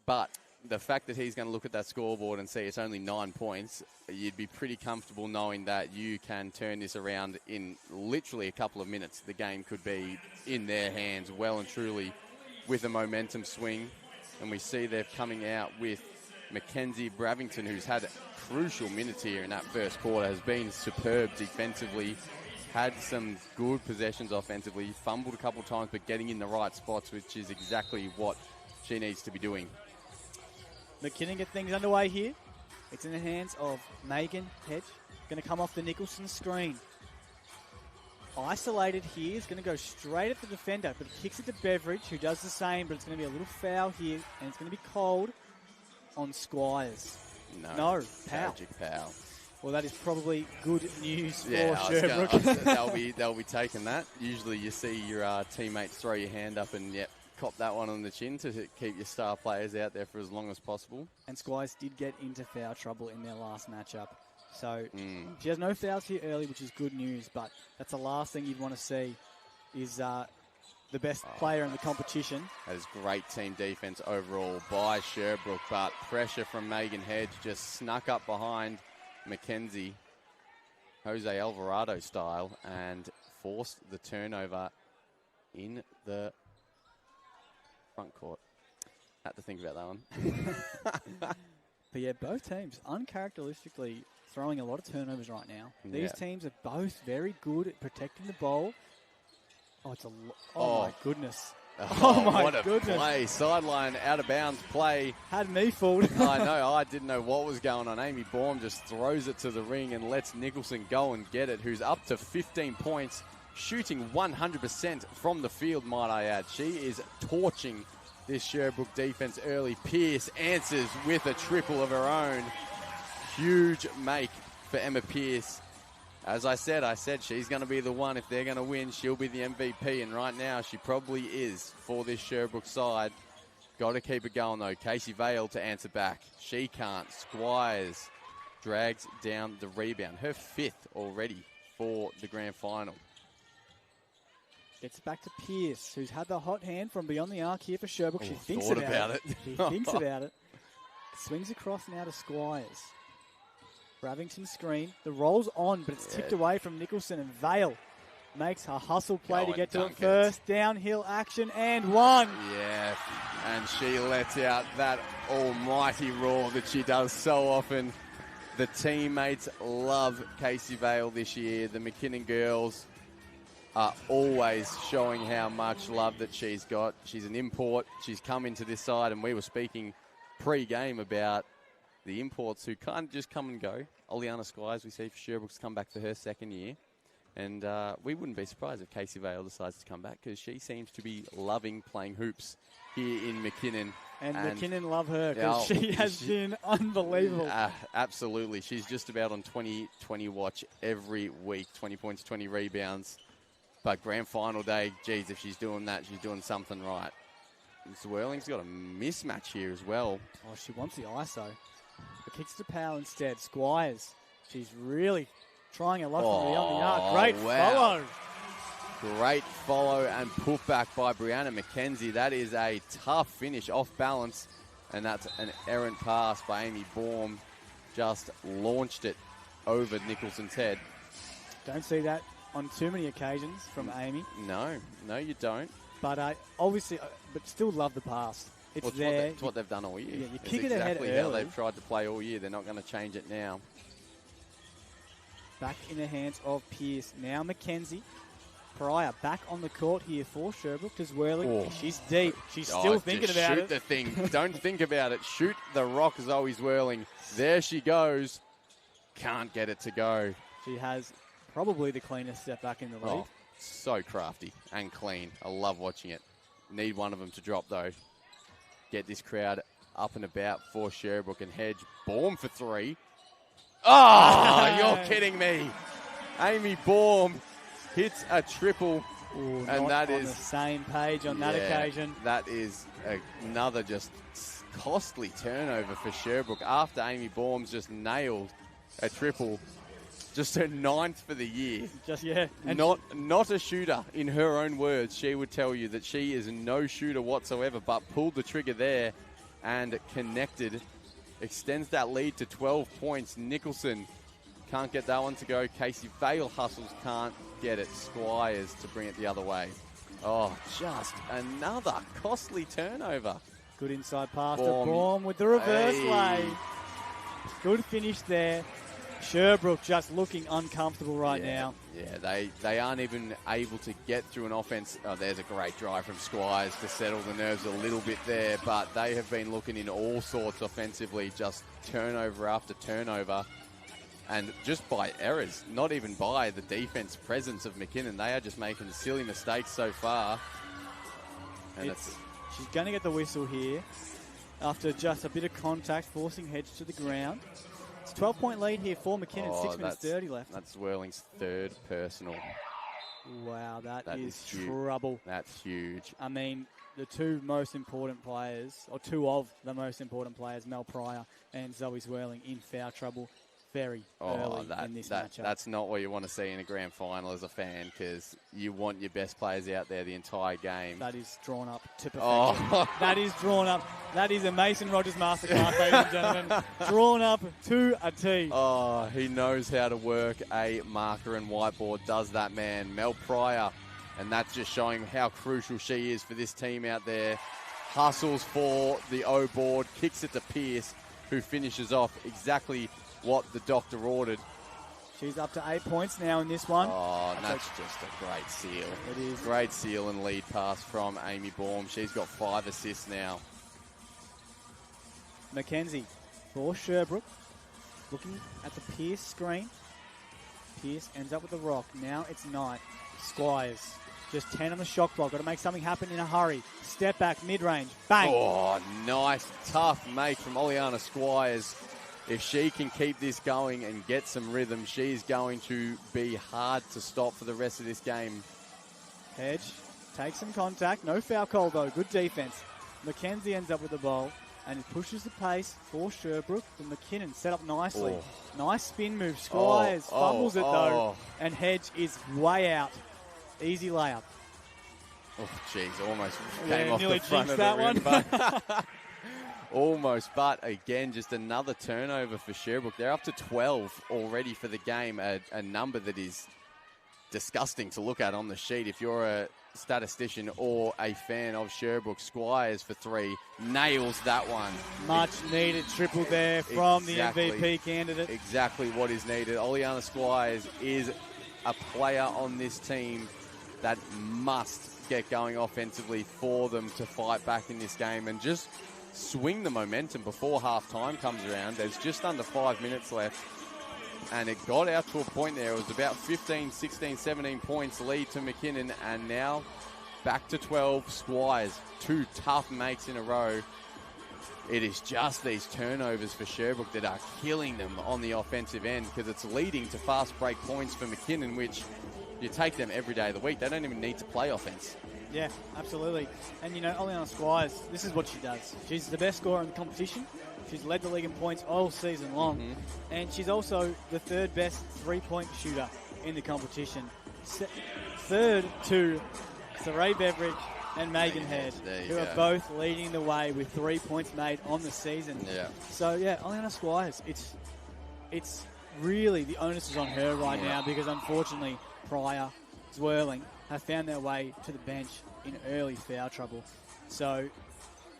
Speaker 3: but the fact that he's going to look at that scoreboard and see it's only 9 points, you'd be pretty comfortable knowing that you can turn this around in literally a couple of minutes. The game could be in their hands well and truly with a momentum swing. And we see they're coming out with Mackenzie Bravington, who's had crucial minutes here in that first quarter, has been superb defensively, had some good possessions offensively, fumbled a couple of times, but getting in the right spots, which is exactly what she needs to be doing.
Speaker 2: McKinnon get things underway here. It's in the hands of Megan Hedge. Going to come off the Nicholson screen. Isolated here. Is going to go straight at the defender, but kicks it to Beveridge, who does the same, but it's going to be a little foul here, and it's going to be called on Squires. No,
Speaker 3: tragic foul.
Speaker 2: Well, that is probably good news for Sherbrooke.
Speaker 3: They'll be taking that. Usually you see your teammates throw your hand up and, cop that one on the chin to keep your star players out there for as long as possible.
Speaker 2: And Squires did get into foul trouble in their last matchup. So she has no fouls here early, which is good news, but that's the last thing you'd want to see is the best player in the competition.
Speaker 3: That is great team defense overall by Sherbrooke, but pressure from Megan Hedge just snuck up behind Mackenzie, Jose Alvarado style, and forced the turnover in the front court. Had to think about that one.
Speaker 2: But yeah, both teams uncharacteristically throwing a lot of turnovers right now. These teams are both very good at protecting the ball. My goodness.
Speaker 3: What a play. Sideline, out of bounds play.
Speaker 2: Had me fooled.
Speaker 3: I know. I didn't know what was going on. Amy Baum just throws it to the ring and lets Nicholson go and get it, who's up to 15 points, shooting 100% from the field, might I add. She is torching this Sherbrooke defense early. Pearce answers with a triple of her own. Huge make for Emma Pearce. As I said she's going to be the one. If they're going to win, she'll be the MVP. And right now, she probably is for this Sherbrooke side. Got to keep it going, though. Casey Vale to answer back. She can't. Squires drags down the rebound. Her fifth already for the grand final.
Speaker 2: Gets back to Pearce, who's had the hot hand from beyond the arc here for Sherbrooke. She thinks
Speaker 3: about it.
Speaker 2: She thinks about it. Swings across now to Squires. Bravington screen. The roll's on, but it's tipped away from Nicholson, and Vale makes a hustle play to get to it first. Downhill action and one.
Speaker 3: Yeah, and she lets out that almighty roar that she does so often. The teammates love Casey Vale this year. The McKinnon girls are always showing how much love that she's got. She's an import. She's come into this side, and we were speaking pre-game about the imports who kind of just come and go. Oleana Squires, we see for Sherbrooke's come back for her second year. And we wouldn't be surprised if Casey Vale decides to come back, because she seems to be loving playing hoops here in McKinnon.
Speaker 2: And McKinnon love her, because she has been unbelievable.
Speaker 3: Absolutely. She's just about on 20-20 watch every week. 20 points, 20 rebounds. But grand final day, geez, if she's doing that, she's doing something right. Zwirling's got a mismatch here as well.
Speaker 2: Oh, she wants the ISO. But kicks to Powell instead. Squires. She's really trying a lot from beyond the arc. Great follow.
Speaker 3: Great follow and putback by Brianna McKenzie. That is a tough finish off balance. And that's an errant pass by Amy Baum. Just launched it over Nicholson's head.
Speaker 2: Don't see that on too many occasions from Amy.
Speaker 3: No, you don't.
Speaker 2: But obviously, but still love the pass. It's there.
Speaker 3: It's what they've done all year.
Speaker 2: Yeah, you
Speaker 3: it's
Speaker 2: kick it ahead
Speaker 3: exactly how
Speaker 2: early.
Speaker 3: they've tried to play all year. They're not going to change it now.
Speaker 2: Back in the hands of Pearce. Now McKenzie. Pryor back on the court here for Sherbrooke to Zwirling.
Speaker 3: Oh.
Speaker 2: She's deep. She's still thinking about it.
Speaker 3: Shoot the thing. Don't think about it. Shoot the rock, Zoe Zwirling. There she goes. Can't get it to go.
Speaker 2: She has probably the cleanest step back in the league.
Speaker 3: Oh, so crafty and clean. I love watching it. Need one of them to drop, though. Get this crowd up and about for Sherbrooke and Hedge. Baum for three. Oh, you're kidding me. Amy Baum hits a triple.
Speaker 2: Ooh,
Speaker 3: and that
Speaker 2: on
Speaker 3: is
Speaker 2: the same page on that occasion.
Speaker 3: That is another just costly turnover for Sherbrooke after Amy Baum's just nailed a triple. Just her 9th for the year.
Speaker 2: And
Speaker 3: not a shooter. In her own words, she would tell you that she is no shooter whatsoever, but pulled the trigger there and connected. Extends that lead to 12 points. Nicholson can't get that one to go. Casey Vale hustles, can't get it. Squires to bring it the other way. Oh, just another costly turnover.
Speaker 2: Good inside pass to Baum with the reverse lay. Good finish there. Sherbrooke just looking uncomfortable right now.
Speaker 3: Yeah, they aren't even able to get through an offense. Oh, there's a great drive from Squires to settle the nerves a little bit there, but they have been looking in all sorts offensively, just turnover after turnover. And just by errors, not even by the defense presence of McKinnon. They are just making silly mistakes so far. And
Speaker 2: she's going to get the whistle here after just a bit of contact, forcing Hedge to the ground. It's a 12-point lead here for McKinnon, 6 minutes 30 left.
Speaker 3: That's Whirling's third personal.
Speaker 2: Wow, that is
Speaker 3: huge.
Speaker 2: trouble.
Speaker 3: That's huge.
Speaker 2: I mean, the two most important players, or two of the most important players, Mel Pryor and Zoe Zwirling, in foul trouble very early in this matchup.
Speaker 3: That's not what you want to see in a grand final as a fan, because you want your best players out there the entire game.
Speaker 2: That is drawn up to perfection. That is drawn up. That is a Mason Rogers masterclass, ladies and gentlemen. Drawn up to a T.
Speaker 3: Oh, he knows how to work a marker and whiteboard, does that man. Mel Pryor, and that's just showing how crucial she is for this team out there. Hustles for the O board, kicks it to Pearce, who finishes off exactly what the doctor ordered.
Speaker 2: She's up to 8 points now in this one.
Speaker 3: Oh, and that's just a great seal.
Speaker 2: It is.
Speaker 3: Great seal and lead pass from Amy Baum. She's got 5 assists now.
Speaker 2: McKenzie for Sherbrooke. Looking at the Pearce screen. Pearce ends up with the rock. Now it's Knight. Squires. Just 10 on the shot clock. Got to make something happen in a hurry. Step back, mid-range. Bang.
Speaker 3: Oh, nice, tough make from Oleana Squires. If she can keep this going and get some rhythm, she's going to be hard to stop for the rest of this game.
Speaker 2: Hedge takes some contact. No foul call, though. Good defense. McKenzie ends up with the ball and pushes the pace for Sherbrooke. And McKinnon set up nicely. Oh. Nice spin move. Squires fumbles it, though. And Hedge is way out. Easy layup.
Speaker 3: Oh, jeez. Almost came off the front of
Speaker 2: that
Speaker 3: the rim,
Speaker 2: one.
Speaker 3: Almost, but again, just another turnover for Sherbrooke. They're up to 12 already for the game, a number that is disgusting to look at on the sheet. If you're a statistician or a fan of Sherbrooke, Squires for 3, nails that one.
Speaker 2: Much needed triple there from the MVP candidate.
Speaker 3: Exactly what is needed. Oleana Squires is a player on this team that must get going offensively for them to fight back in this game and just swing the momentum before half-time comes around. There's just under 5 minutes left, and it got out to a point there. It was about 15, 16, 17 points lead to McKinnon, and now back to 12. Squires, 2 tough makes in a row. It is just these turnovers for Sherbrooke that are killing them on the offensive end, because it's leading to fast break points for McKinnon, which you take them every day of the week. They don't even need to play offense.
Speaker 2: Yeah, absolutely. And, Oleana Squires, this is what she does. She's the best scorer in the competition. She's led the league in points all season long. Mm-hmm. And she's also the third best three-point shooter in the competition. Third to Saray Beveridge and Megan Head, who are both leading the way with 3 points made on the season.
Speaker 3: Yeah.
Speaker 2: So, Oleana Squires, it's really the onus is on her right now because, unfortunately, Pryor, Zwirling have found their way to the bench in early foul trouble. So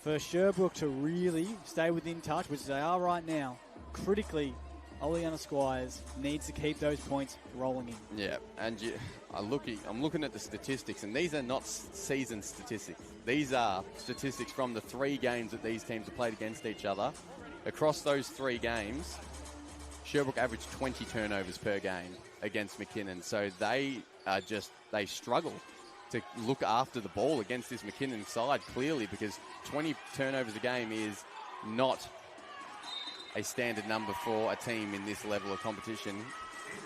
Speaker 2: for Sherbrooke to really stay within touch, which they are right now, critically, Oleana Squires needs to keep those points rolling in.
Speaker 3: Yeah, and I'm looking at the statistics, and these are not season statistics. These are statistics from the 3 games that these teams have played against each other. Across those 3 games, Sherbrooke averaged 20 turnovers per game against McKinnon. So they struggle to look after the ball against this McKinnon side, clearly, because 20 turnovers a game is not a standard number for a team in this level of competition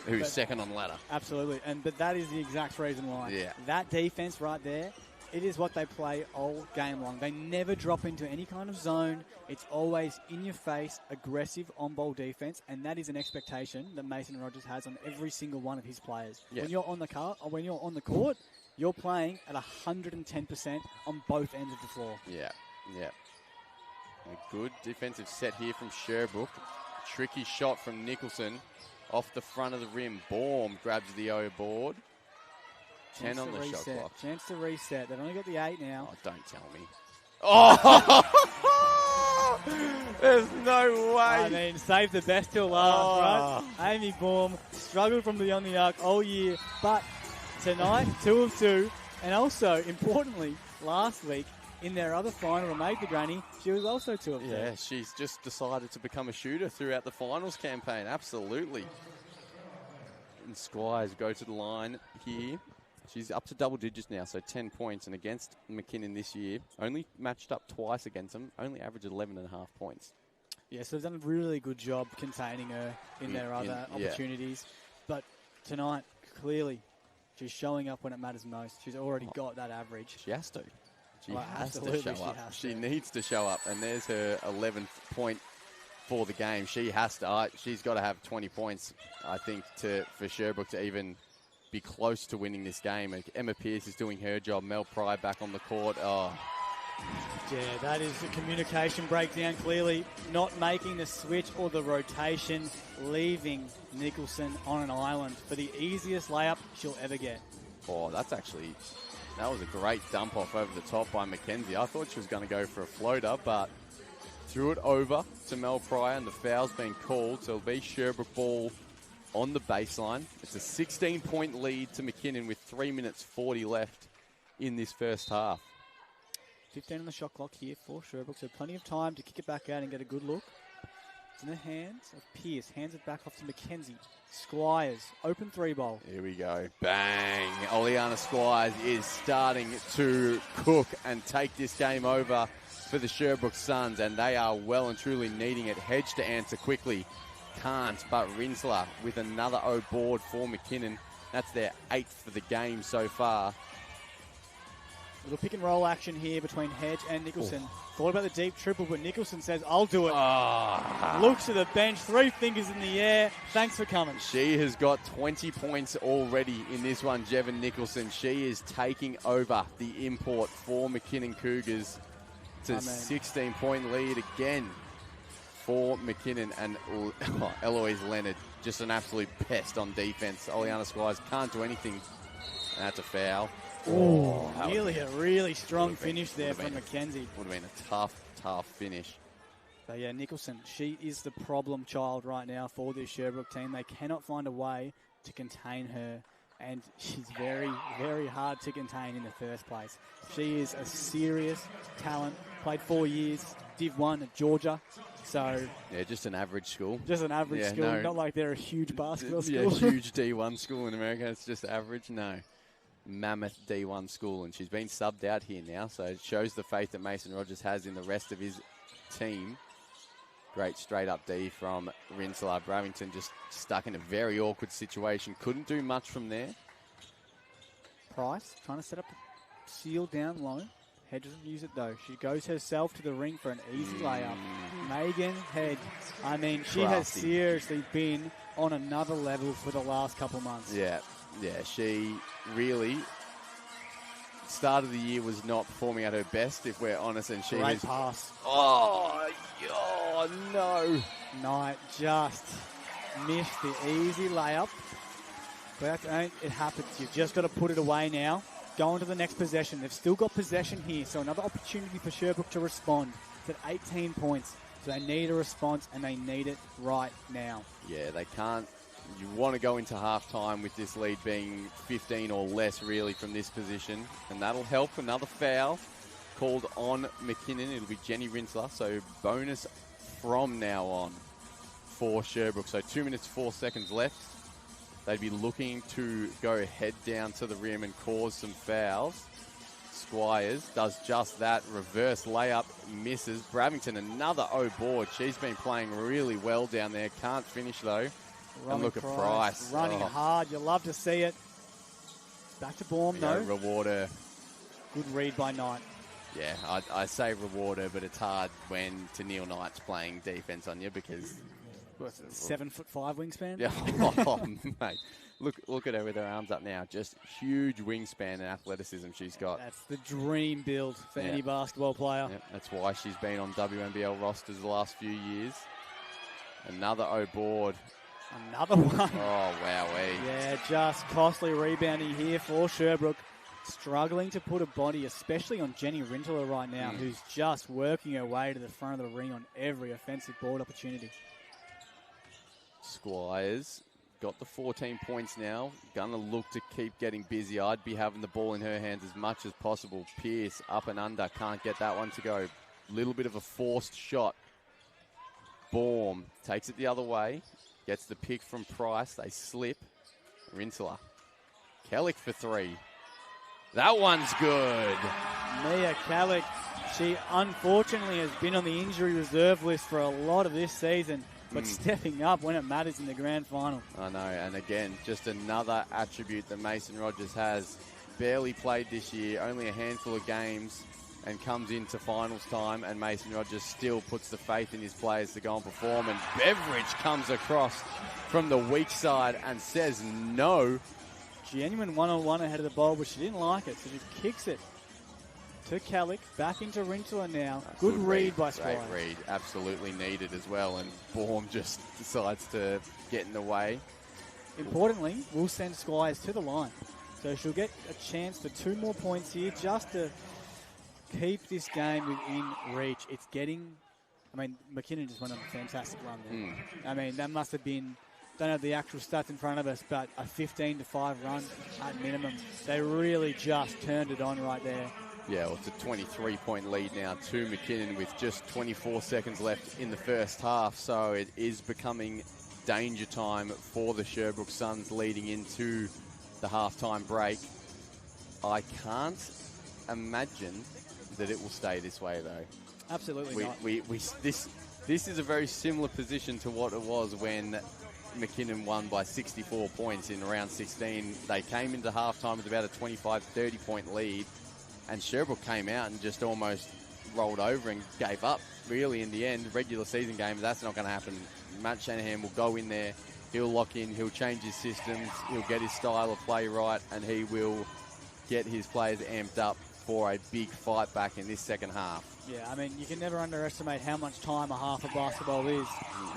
Speaker 3: who's second on the ladder.
Speaker 2: Absolutely, but that is the exact reason why.
Speaker 3: Yeah.
Speaker 2: That defense right there, it is what they play all game long. They never drop into any kind of zone. It's always in-your-face, aggressive on-ball defense, and that is an expectation that Mason Rogers has on every single one of his players. Yeah. When you're on the court, you're playing at 110% on both ends of the floor.
Speaker 3: Yeah. A good defensive set here from Sherbrooke. Tricky shot from Nicholson off the front of the rim. Baum grabs the O board. 10 on the shot clock.
Speaker 2: Chance to reset. They've only got the 8 now.
Speaker 3: Oh, don't tell me. Oh! There's no way.
Speaker 2: I mean, save the best till last, right? Amy Baum struggled from beyond the arc all year, but tonight, 2 of 2. And also, importantly, last week, in their other final to make the granny, she was also 2 of 2.
Speaker 3: Yeah, she's just decided to become a shooter throughout the finals campaign. Absolutely. And Squires go to the line here. She's up to double digits now, so 10 points. And against McKinnon this year, only matched up twice against them, only averaged 11.5 points.
Speaker 2: Yeah, so they've done a really good job containing her in their other opportunities. But tonight, clearly, she's showing up when it matters most. She's already got that average.
Speaker 3: She has to. She has to show up. She needs to show up. And there's her 11th point for the game. She has to. She's got to have 20 points, I think, for Sherbrooke to even be close to winning this game. Emma Pearce is doing her job. Mel Pry back on the court. Oh.
Speaker 2: Yeah, that is the communication breakdown. Clearly not making the switch or the rotation, leaving Nicholson on an island for the easiest layup she'll ever get.
Speaker 3: Oh, that was a great dump off over the top by Mackenzie. I thought she was going to go for a floater, but threw it over to Mel Pryor, and the foul's been called, so it'll be Sherbrooke ball on the baseline. It's a 16-point lead to McKinnon with 3 minutes 40 left in this first half.
Speaker 2: 15 on the shot clock here for Sherbrooke, so plenty of time to kick it back out and get a good look. It's in the hands of Pearce. Hands it back off to Mackenzie. Squires, open 3 ball.
Speaker 3: Here we go. Bang. Oleana Squires is starting to cook and take this game over for the Sherbrooke Suns, and they are well and truly needing it. Hedge to answer quickly. Can't, but Rinsler with another O board for McKinnon. That's their 8th for the game so far.
Speaker 2: Little pick and roll action here between Hedge and Nicholson. Thought about the deep triple, but Nicholson says, I'll do it. Looks to the bench, 3 fingers in the air. Thanks for coming.
Speaker 3: She has got 20 points already in this one, Jevon Nicholson. She is taking over the import for McKinnon Cougars. It's a 16-point lead again for McKinnon, and Eloise Leonard, just an absolute pest on defense. Oleana Squires can't do anything, and that's a foul.
Speaker 2: Really a really strong finish there from Mackenzie.
Speaker 3: Would have been a tough finish.
Speaker 2: So yeah, Nicholson, she is the problem child right now for this Sherbrooke team. They cannot find a way to contain her, and she's very, very hard to contain in the first place. She is a serious talent. Played 4 years, Div 1 at Georgia. So
Speaker 3: yeah, just an average school.
Speaker 2: Just an average school. Not like they're a huge basketball school.
Speaker 3: Yeah, huge D1 school in America. It's just average. No. Mammoth D1 school, and she's been subbed out here now, so it shows the faith that Mason Rogers has in the rest of his team. Great straight up D from Rinsler. Bravington just stuck in a very awkward situation. Couldn't do much from there.
Speaker 2: Price trying to set up sealed down low. Head doesn't use it though. She goes herself to the ring for an easy layup. Megan Head, I mean, she has
Speaker 3: Crafty.
Speaker 2: seriously been on another level for the last couple months.
Speaker 3: Yeah, she really, start of the year was not performing at her best, if we're honest, and she
Speaker 2: Great
Speaker 3: has...
Speaker 2: pass.
Speaker 3: Oh, no.
Speaker 2: Knight just missed the easy layup. But it happens. You've just got to put it away now. Go on to the next possession. They've still got possession here, so another opportunity for Sherbrooke to respond. It's at 18 points, so they need a response, and they need it right now.
Speaker 3: Yeah, they can't. You want to go into halftime with this lead being 15 or less, really, from this position, and that'll help. Another foul called on McKinnon. It'll be Jenny Rinsler, so bonus from now on for Sherbrooke. So 2 minutes, 4 seconds left. They'd be looking to go head down to the rim and cause some fouls. Squires does just that. Reverse layup, misses. Bravington, another O board. She's been playing really well down there. Can't finish, though. And look at Price.
Speaker 2: Running hard. You love to see it. Back to Baum, though.
Speaker 3: Reward her.
Speaker 2: Good read by Knight.
Speaker 3: Yeah, I say reward her, but it's hard when Tennille Knight's playing defense on you because...
Speaker 2: 7'5" wingspan?
Speaker 3: Yeah, mate. Look at her with her arms up now. Just huge wingspan and athleticism she's got.
Speaker 2: That's the dream build for any basketball player.
Speaker 3: Yeah, that's why she's been on WNBL rosters the last few years. Another O board.
Speaker 2: Another one.
Speaker 3: Oh, wowee.
Speaker 2: Yeah, just costly rebounding here for Sherbrooke. Struggling to put a body, especially on Jenny Rintler right now, who's just working her way to the front of the ring on every offensive board opportunity.
Speaker 3: Squires got the 14 points now. Gonna look to keep getting busy. I'd be having the ball in her hands as much as possible. Pierce up and under. Can't get that one to go. Little bit of a forced shot. Baum takes it the other way. Gets the pick from Price. They slip. Rinsler. Kellick for three. That one's good.
Speaker 2: Mia Kellick, she unfortunately has been on the injury reserve list for a lot of this season, but stepping up when it matters in the grand final.
Speaker 3: I know, and again, just another attribute that Mason Rogers has. Barely played this year, only a handful of games, and comes into finals time, and Mason Rogers still puts the faith in his players to go and perform, and Beveridge comes across from the weak side and says no.
Speaker 2: Genuine one-on-one ahead of the ball, but she didn't like it, so she kicks it to Kellick. Back into Rinsler now. Good read by Squires.
Speaker 3: Great read. Absolutely needed as well. And Baum just decides to get in the way.
Speaker 2: Importantly, we'll send Squires to the line. So she'll get a chance for 2 more points here just to keep this game within reach. It's getting... I mean, McKinnon just went on a fantastic run there. I mean, that must have been... Don't have the actual stats in front of us, but a 15-5 run at minimum. They really just turned it on right there.
Speaker 3: Yeah, well, it's a 23-point lead now to McKinnon with just 24 seconds left in the first half. So it is becoming danger time for the Sherbrooke Suns leading into the halftime break. I can't imagine that it will stay this way, though.
Speaker 2: Absolutely not.
Speaker 3: This is a very similar position to what it was when McKinnon won by 64 points in round 16. They came into halftime with about a 25-30 point lead, and Sherbrooke came out and just almost rolled over and gave up, really, in the end. Regular season game, that's not going to happen. Matt Shanahan will go in there, he'll lock in, he'll change his systems, he'll get his style of play right, and he will get his players amped up for a big fight back in this second half.
Speaker 2: Yeah, I mean, you can never underestimate how much time a half of basketball is.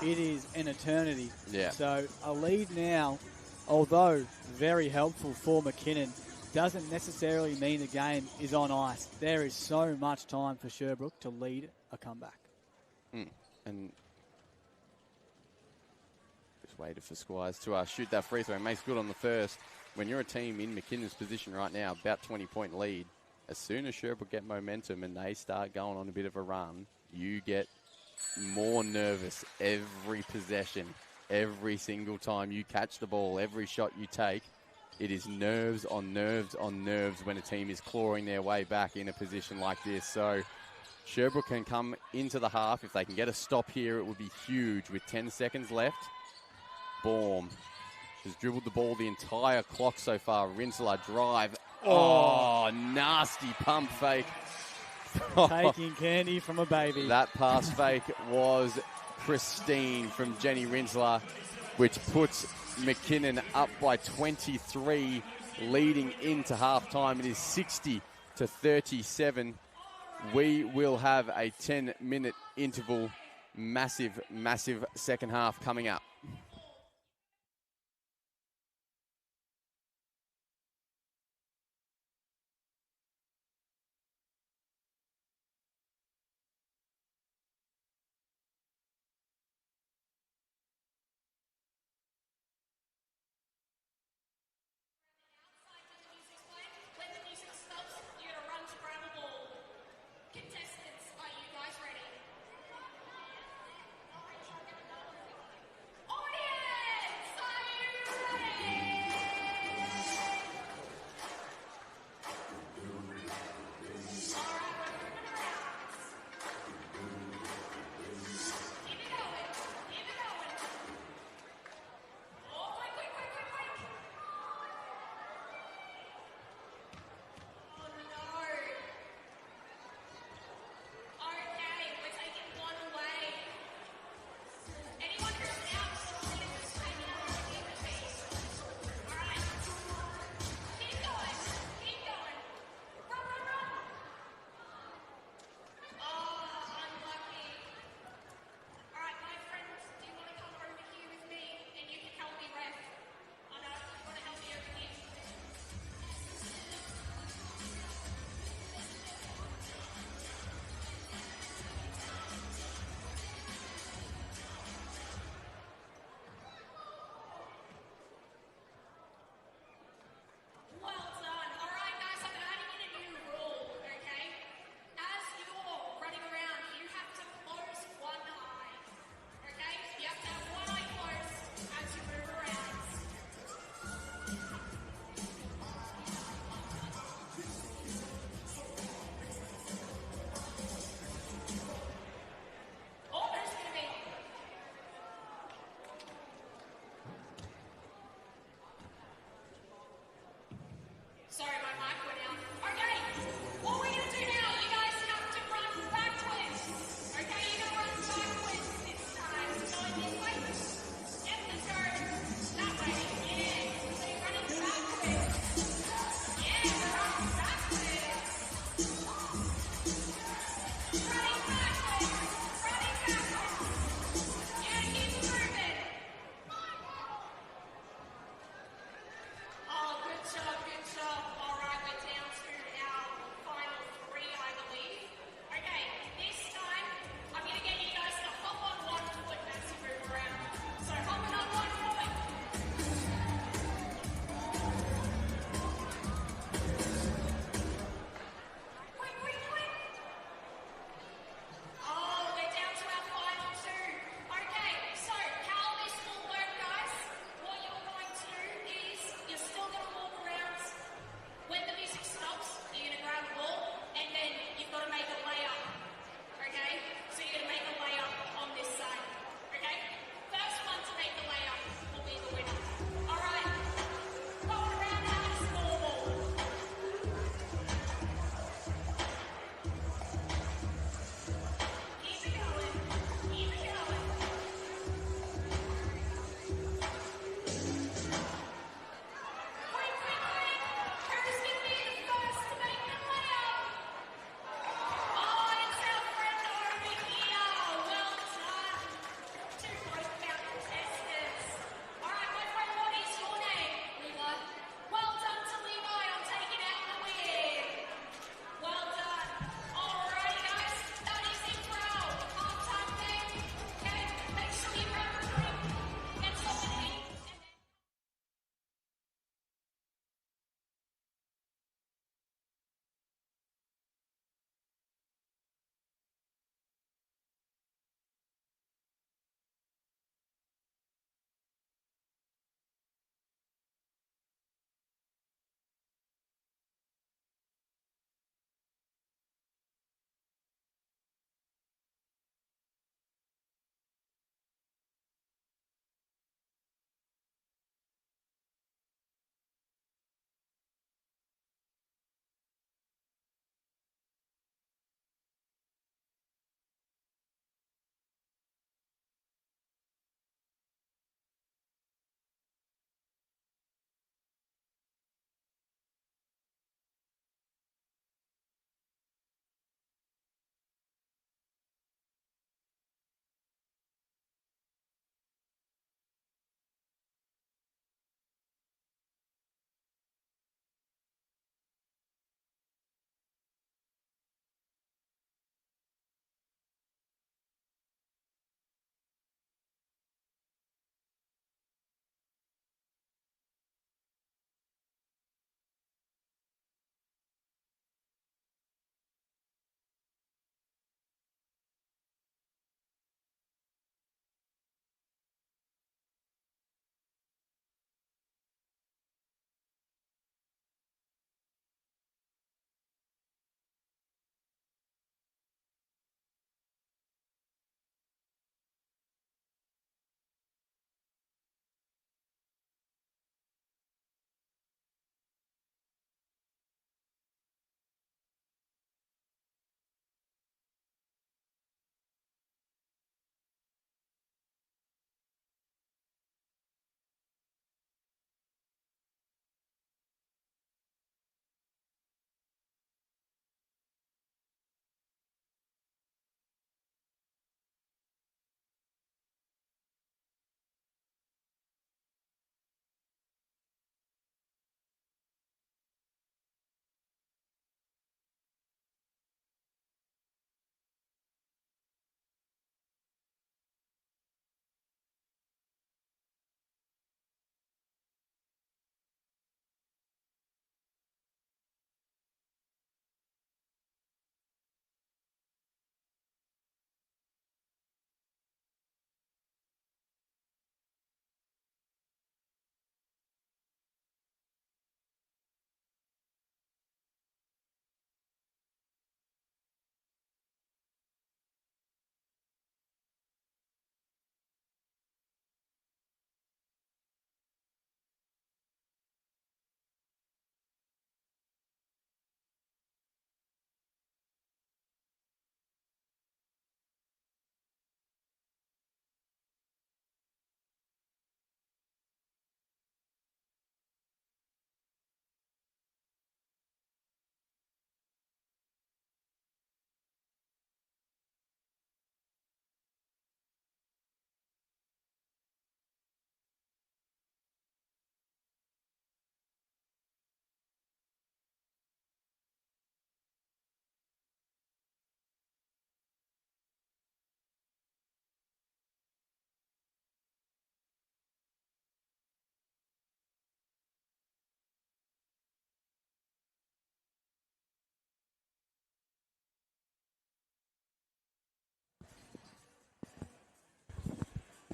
Speaker 2: It is an eternity.
Speaker 3: Yeah.
Speaker 2: So a lead now, although very helpful for McKinnon, doesn't necessarily mean the game is on ice. There is so much time for Sherbrooke to lead a comeback.
Speaker 3: And just waited for Squires to shoot that free throw. Makes good on the first. When you're a team in McKinnon's position right now, about 20-point lead, as soon as Sherbrooke get momentum and they start going on a bit of a run, you get more nervous every possession, every single time you catch the ball, every shot you take. It is nerves on nerves on nerves when a team is clawing their way back in a position like this. So Sherbrooke can come into the half. If they can get a stop here, it would be huge with 10 seconds left. Baum has dribbled the ball the entire clock so far. Rinsler drive. Oh, nasty pump fake.
Speaker 2: Taking candy from a baby.
Speaker 3: That pass fake was pristine from Jenny Rinsler, which puts McKinnon up by 23, leading into halftime. It is 60-37. We will have a 10-minute interval. Massive, massive second half coming up.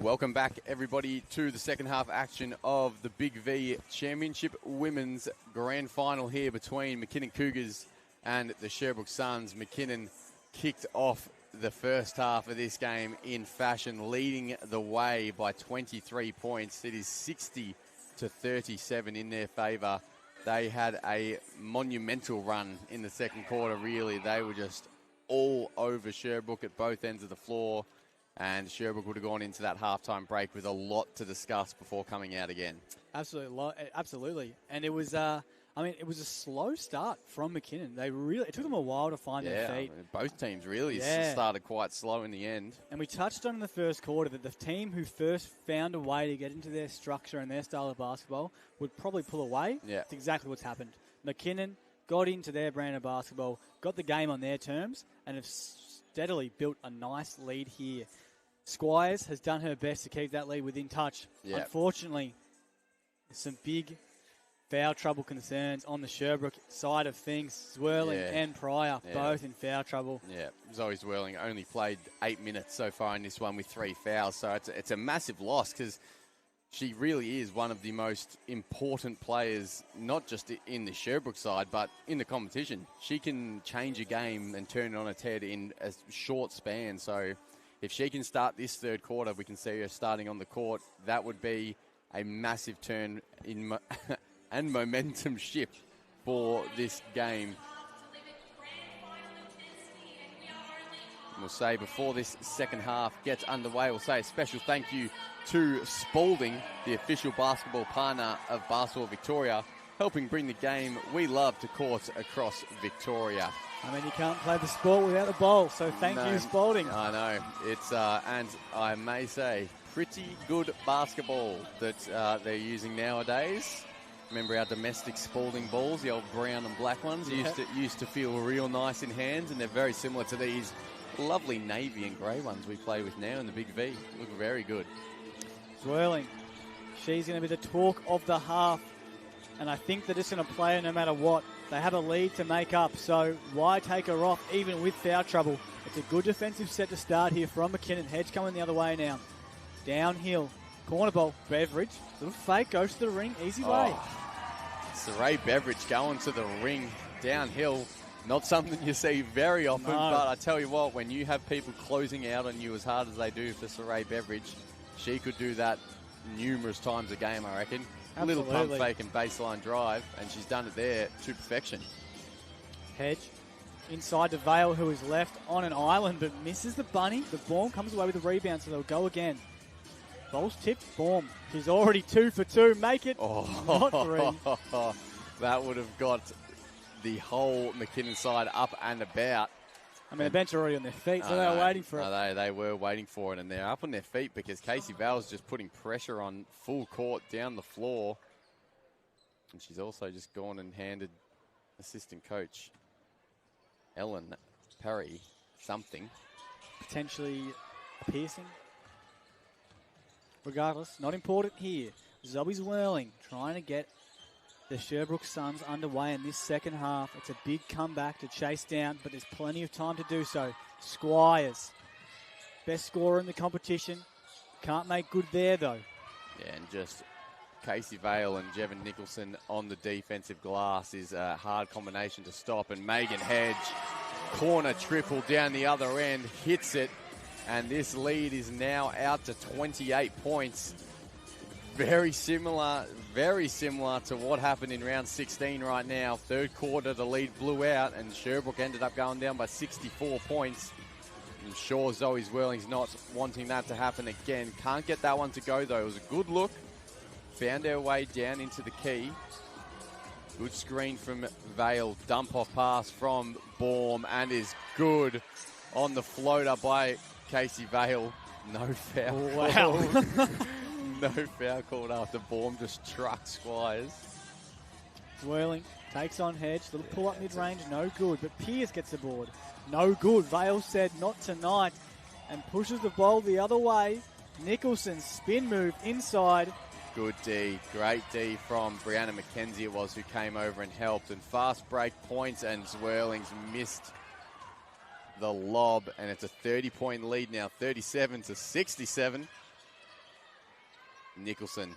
Speaker 3: Welcome back, everybody, to the second half action of the Big V Championship Women's Grand Final here between McKinnon Cougars and the Sherbrooke Suns. McKinnon kicked off the first half of this game in fashion, leading the way by 23 points. It is 60-37 in their favour. They had a monumental run in the second quarter, really. They were just all over Sherbrooke at both ends of the floor. And Sherbrooke would have gone into that halftime break with a lot to discuss before coming out again.
Speaker 2: Absolutely. And it was, it was a slow start from McKinnon. It took them a while to find their feet.
Speaker 3: Both teams really started quite slow in the end.
Speaker 2: And we touched on in the first quarter that the team who first found a way to get into their structure and their style of basketball would probably pull away.
Speaker 3: Yeah.
Speaker 2: That's exactly what's happened. McKinnon got into their brand of basketball, got the game on their terms, and have steadily built a nice lead here. Squires has done her best to keep that lead within touch.
Speaker 3: Yep.
Speaker 2: Unfortunately, there's some big foul trouble concerns on the Sherbrooke side of things. Zwirling and Pryor, both in foul trouble.
Speaker 3: Yeah, Zoe Zwirling only played 8 minutes so far in this one with 3 fouls, so it's a massive loss because she really is one of the most important players, not just in the Sherbrooke side, but in the competition. She can change a game and turn it on its head in a short span, so if she can start this third quarter, we can see her starting on the court. That would be a massive turn in and momentum shift for this game. We'll say before this second half gets underway, we'll say a special thank you to Spalding, the official basketball partner of Basketball Victoria, helping bring the game we love to courts across Victoria.
Speaker 2: You can't play the sport without the bowl, so thank you, Spalding.
Speaker 3: I know. It's, and I may say, pretty good basketball that they're using nowadays. Remember our domestic Spalding balls, the old brown and black ones? Used to feel real nice in hands, and they're very similar to these lovely navy and grey ones we play with now in the Big V. Look very good.
Speaker 2: Zwirling. She's going to be the talk of the half, and I think they're just going to play her no matter what. They have a lead to make up, so why take her off even with foul trouble? It's a good defensive set to start here from McKinnon. Hedge coming the other way now. Downhill. Corner ball. Beveridge. Little fake. Goes to the ring. Easy way.
Speaker 3: Saray Beveridge going to the ring downhill. Not something you see very often, but I tell you what, when you have people closing out on you as hard as they do for Saray Beveridge, she could do that numerous times a game, I reckon.
Speaker 2: Absolutely.
Speaker 3: Little pump fake and baseline drive, and she's done it there to perfection.
Speaker 2: Hedge inside to Vale, who is left on an island, but misses the bunny. The ball comes away with the rebound, so they'll go again. Ball's tipped. Boom. She's already 2 for 2. Make it not 3.
Speaker 3: That would have got the whole McKinnon side up and about.
Speaker 2: The bench are already on their feet, so they were waiting for it.
Speaker 3: They were waiting for it, and they're up on their feet because Casey Vale's just putting pressure on full court down the floor. And she's also just gone and handed assistant coach Ellen Perry something.
Speaker 2: Potentially a piercing. Regardless, not important here. Zoe Zwirling trying to get the Sherbrooke Suns underway in this second half. It's a big comeback to chase down, but there's plenty of time to do so. Squires, best scorer in the competition. Can't make good there, though.
Speaker 3: Yeah, and just Casey Vale and Jevon Nicholson on the defensive glass is a hard combination to stop. And Megan Hedge, corner triple down the other end, hits it. And this lead is now out to 28 points. Very similar to what happened in round 16 right now. Third quarter, the lead blew out, and Sherbrooke ended up going down by 64 points. I'm sure Zoe Zwirling's not wanting that to happen again. Can't get that one to go, though. It was a good look. Found her way down into the key. Good screen from Vale. Dump-off pass from Baum, and is good on the floater by Casey Vale. No foul.
Speaker 2: Wow.
Speaker 3: No foul called after Baum just trucked Squires.
Speaker 2: Zwirling takes on Hedge. Little pull-up mid-range, no good. But Pierce gets the board. No good. Vale said not tonight and pushes the ball the other way. Nicholson's spin move inside.
Speaker 3: Good D. Great D from Brianna McKenzie it was, who came over and helped. And fast break points, and Zwirling's missed the lob. And it's a 30-point lead now, 37-67. Nicholson.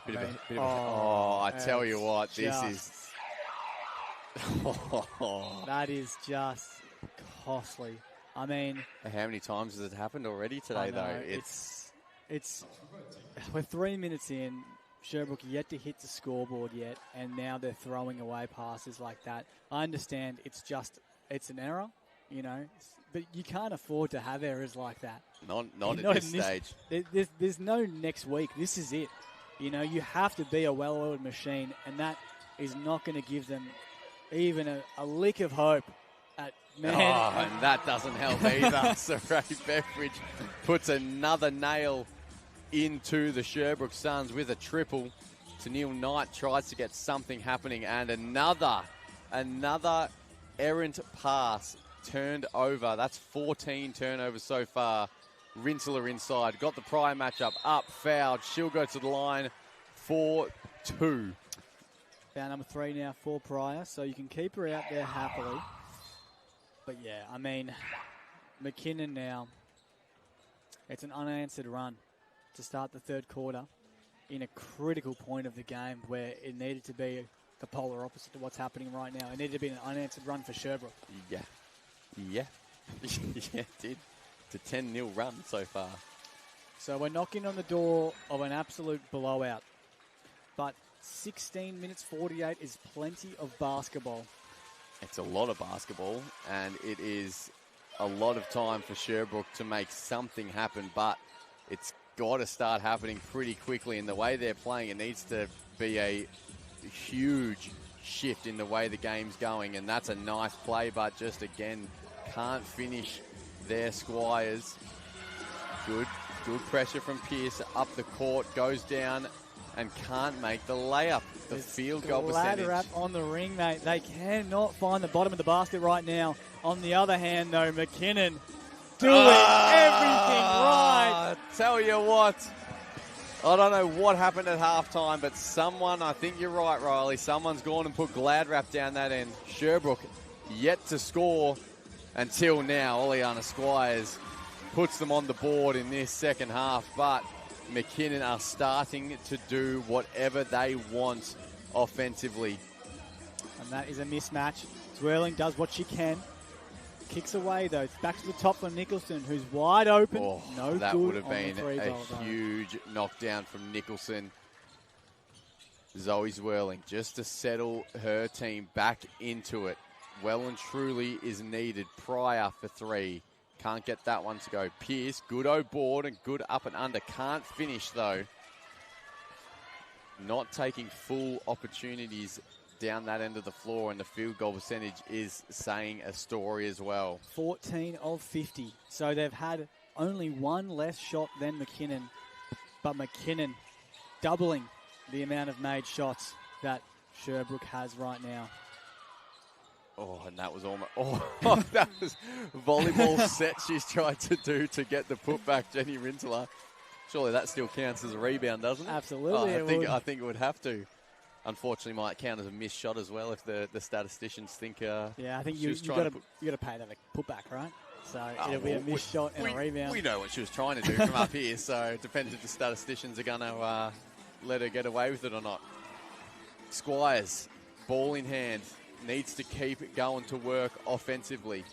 Speaker 2: I
Speaker 3: tell you what, this
Speaker 2: just-
Speaker 3: is...
Speaker 2: That is just costly. I mean,
Speaker 3: How many times has it happened already
Speaker 2: I
Speaker 3: today,
Speaker 2: know,
Speaker 3: though?
Speaker 2: it's we're 3 minutes in. Sherbrooke yet to hit the scoreboard yet, and now they're throwing away passes like that. I understand it's an error, but you can't afford to have errors like that.
Speaker 3: Not
Speaker 2: Not
Speaker 3: at this
Speaker 2: in this-
Speaker 3: stage.
Speaker 2: There's no next week. This is it. You have to be a well-oiled machine, and that is not going to give them even a lick of hope.
Speaker 3: And that doesn't help either. Saray Beveridge puts another nail into the Sherbrooke Suns with a triple. Tennille Knight tries to get something happening, and another errant pass turned over. That's 14 turnovers so far. Rinsler inside, got the prior matchup up, fouled. She'll go to the line for 2.
Speaker 2: Foul number 3 now for Pryor, so you can keep her out there happily. But yeah, I mean, McKinnon now, it's an unanswered run to start the third quarter in a critical point of the game where it needed to be the polar opposite to what's happening right now. It needed to be an unanswered run for Sherbrooke.
Speaker 3: Yeah, it did. It's a 10-0 run so far.
Speaker 2: So we're knocking on the door of an absolute blowout. But 16 minutes 48 is plenty of basketball.
Speaker 3: It's a lot of basketball, and it is a lot of time for Sherbrooke to make something happen, but it's got to start happening pretty quickly. And the way they're playing, it needs to be a huge shift in the way the game's going, and that's a nice play, but just again can't finish their Squires. Good pressure from Pearce up the court, goes down and can't make the layup. The field goal percentage.
Speaker 2: Ladder up on the ring, mate. They cannot find the bottom of the basket right now. On the other hand, though, McKinnon doing everything right.
Speaker 3: Tell you what, I don't know what happened at halftime, but someone, I think you're right, Riley, someone's gone and put Gladrap down that end. Sherbrooke yet to score until now. Oleana Squires puts them on the board in this second half, but McKinnon are starting to do whatever they want offensively.
Speaker 2: And that is a mismatch. Zwirling does what she can. Kicks away, though. It's back to the top for Nicholson, who's wide open. No
Speaker 3: that
Speaker 2: good
Speaker 3: would have
Speaker 2: on the
Speaker 3: been
Speaker 2: three
Speaker 3: a
Speaker 2: ball, though.
Speaker 3: huge knockdown from Nicholson. Zoe Zwirling just to settle her team back into it. Well and truly is needed. Pryor for 3. Can't get that one to go. Pearce, good board and good up and under. Can't finish, though. Not taking full opportunities down that end of the floor, and the field goal percentage is saying a story as well.
Speaker 2: 14 of 50. So they've had only one less shot than McKinnon, but McKinnon doubling the amount of made shots that Sherbrooke has right now.
Speaker 3: Oh, and that was almost... that was volleyball set she's tried to do to get the putback, Jenny Rinsler. Surely that still counts as a rebound, doesn't it?
Speaker 2: Absolutely,
Speaker 3: I think it would have to. Unfortunately, might count as a missed shot as well if the statisticians think.
Speaker 2: Yeah, I think you got to pay that a putback, right? So it'll be a missed shot and a rebound.
Speaker 3: We know what she was trying to do from up here, so it depends if the statisticians are going to let her get away with it or not. Squires, ball in hand, needs to keep going to work offensively.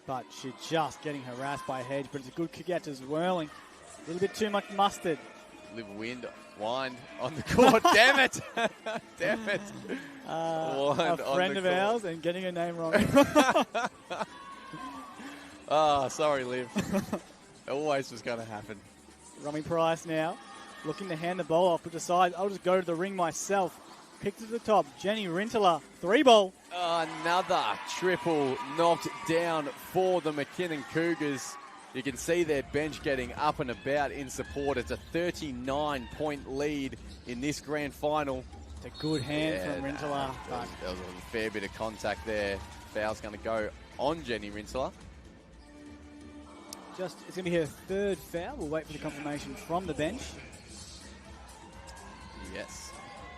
Speaker 2: But she's just getting harassed by Hedge, but it's a good kick out to Zwirling. A little bit too much mustard.
Speaker 3: Live wind, wind on the court. Damn it. Damn it.
Speaker 2: A friend of ours and getting her name wrong.
Speaker 3: Sorry, Liv. It always was going to happen.
Speaker 2: Romy Price now looking to hand the ball off, but decides I'll just go to the ring myself. Kick to the top. Jenny Rintola, 3-ball.
Speaker 3: Another triple knocked down for the McKinnon Cougars. You can see their bench getting up and about in support. It's a 39-point lead in this grand final.
Speaker 2: It's a good hand from Rintola.
Speaker 3: There was a fair bit of contact there. Foul's going to go on Jenny Rintola.
Speaker 2: It's going to be her third foul. We'll wait for the confirmation from the bench.
Speaker 3: Yes.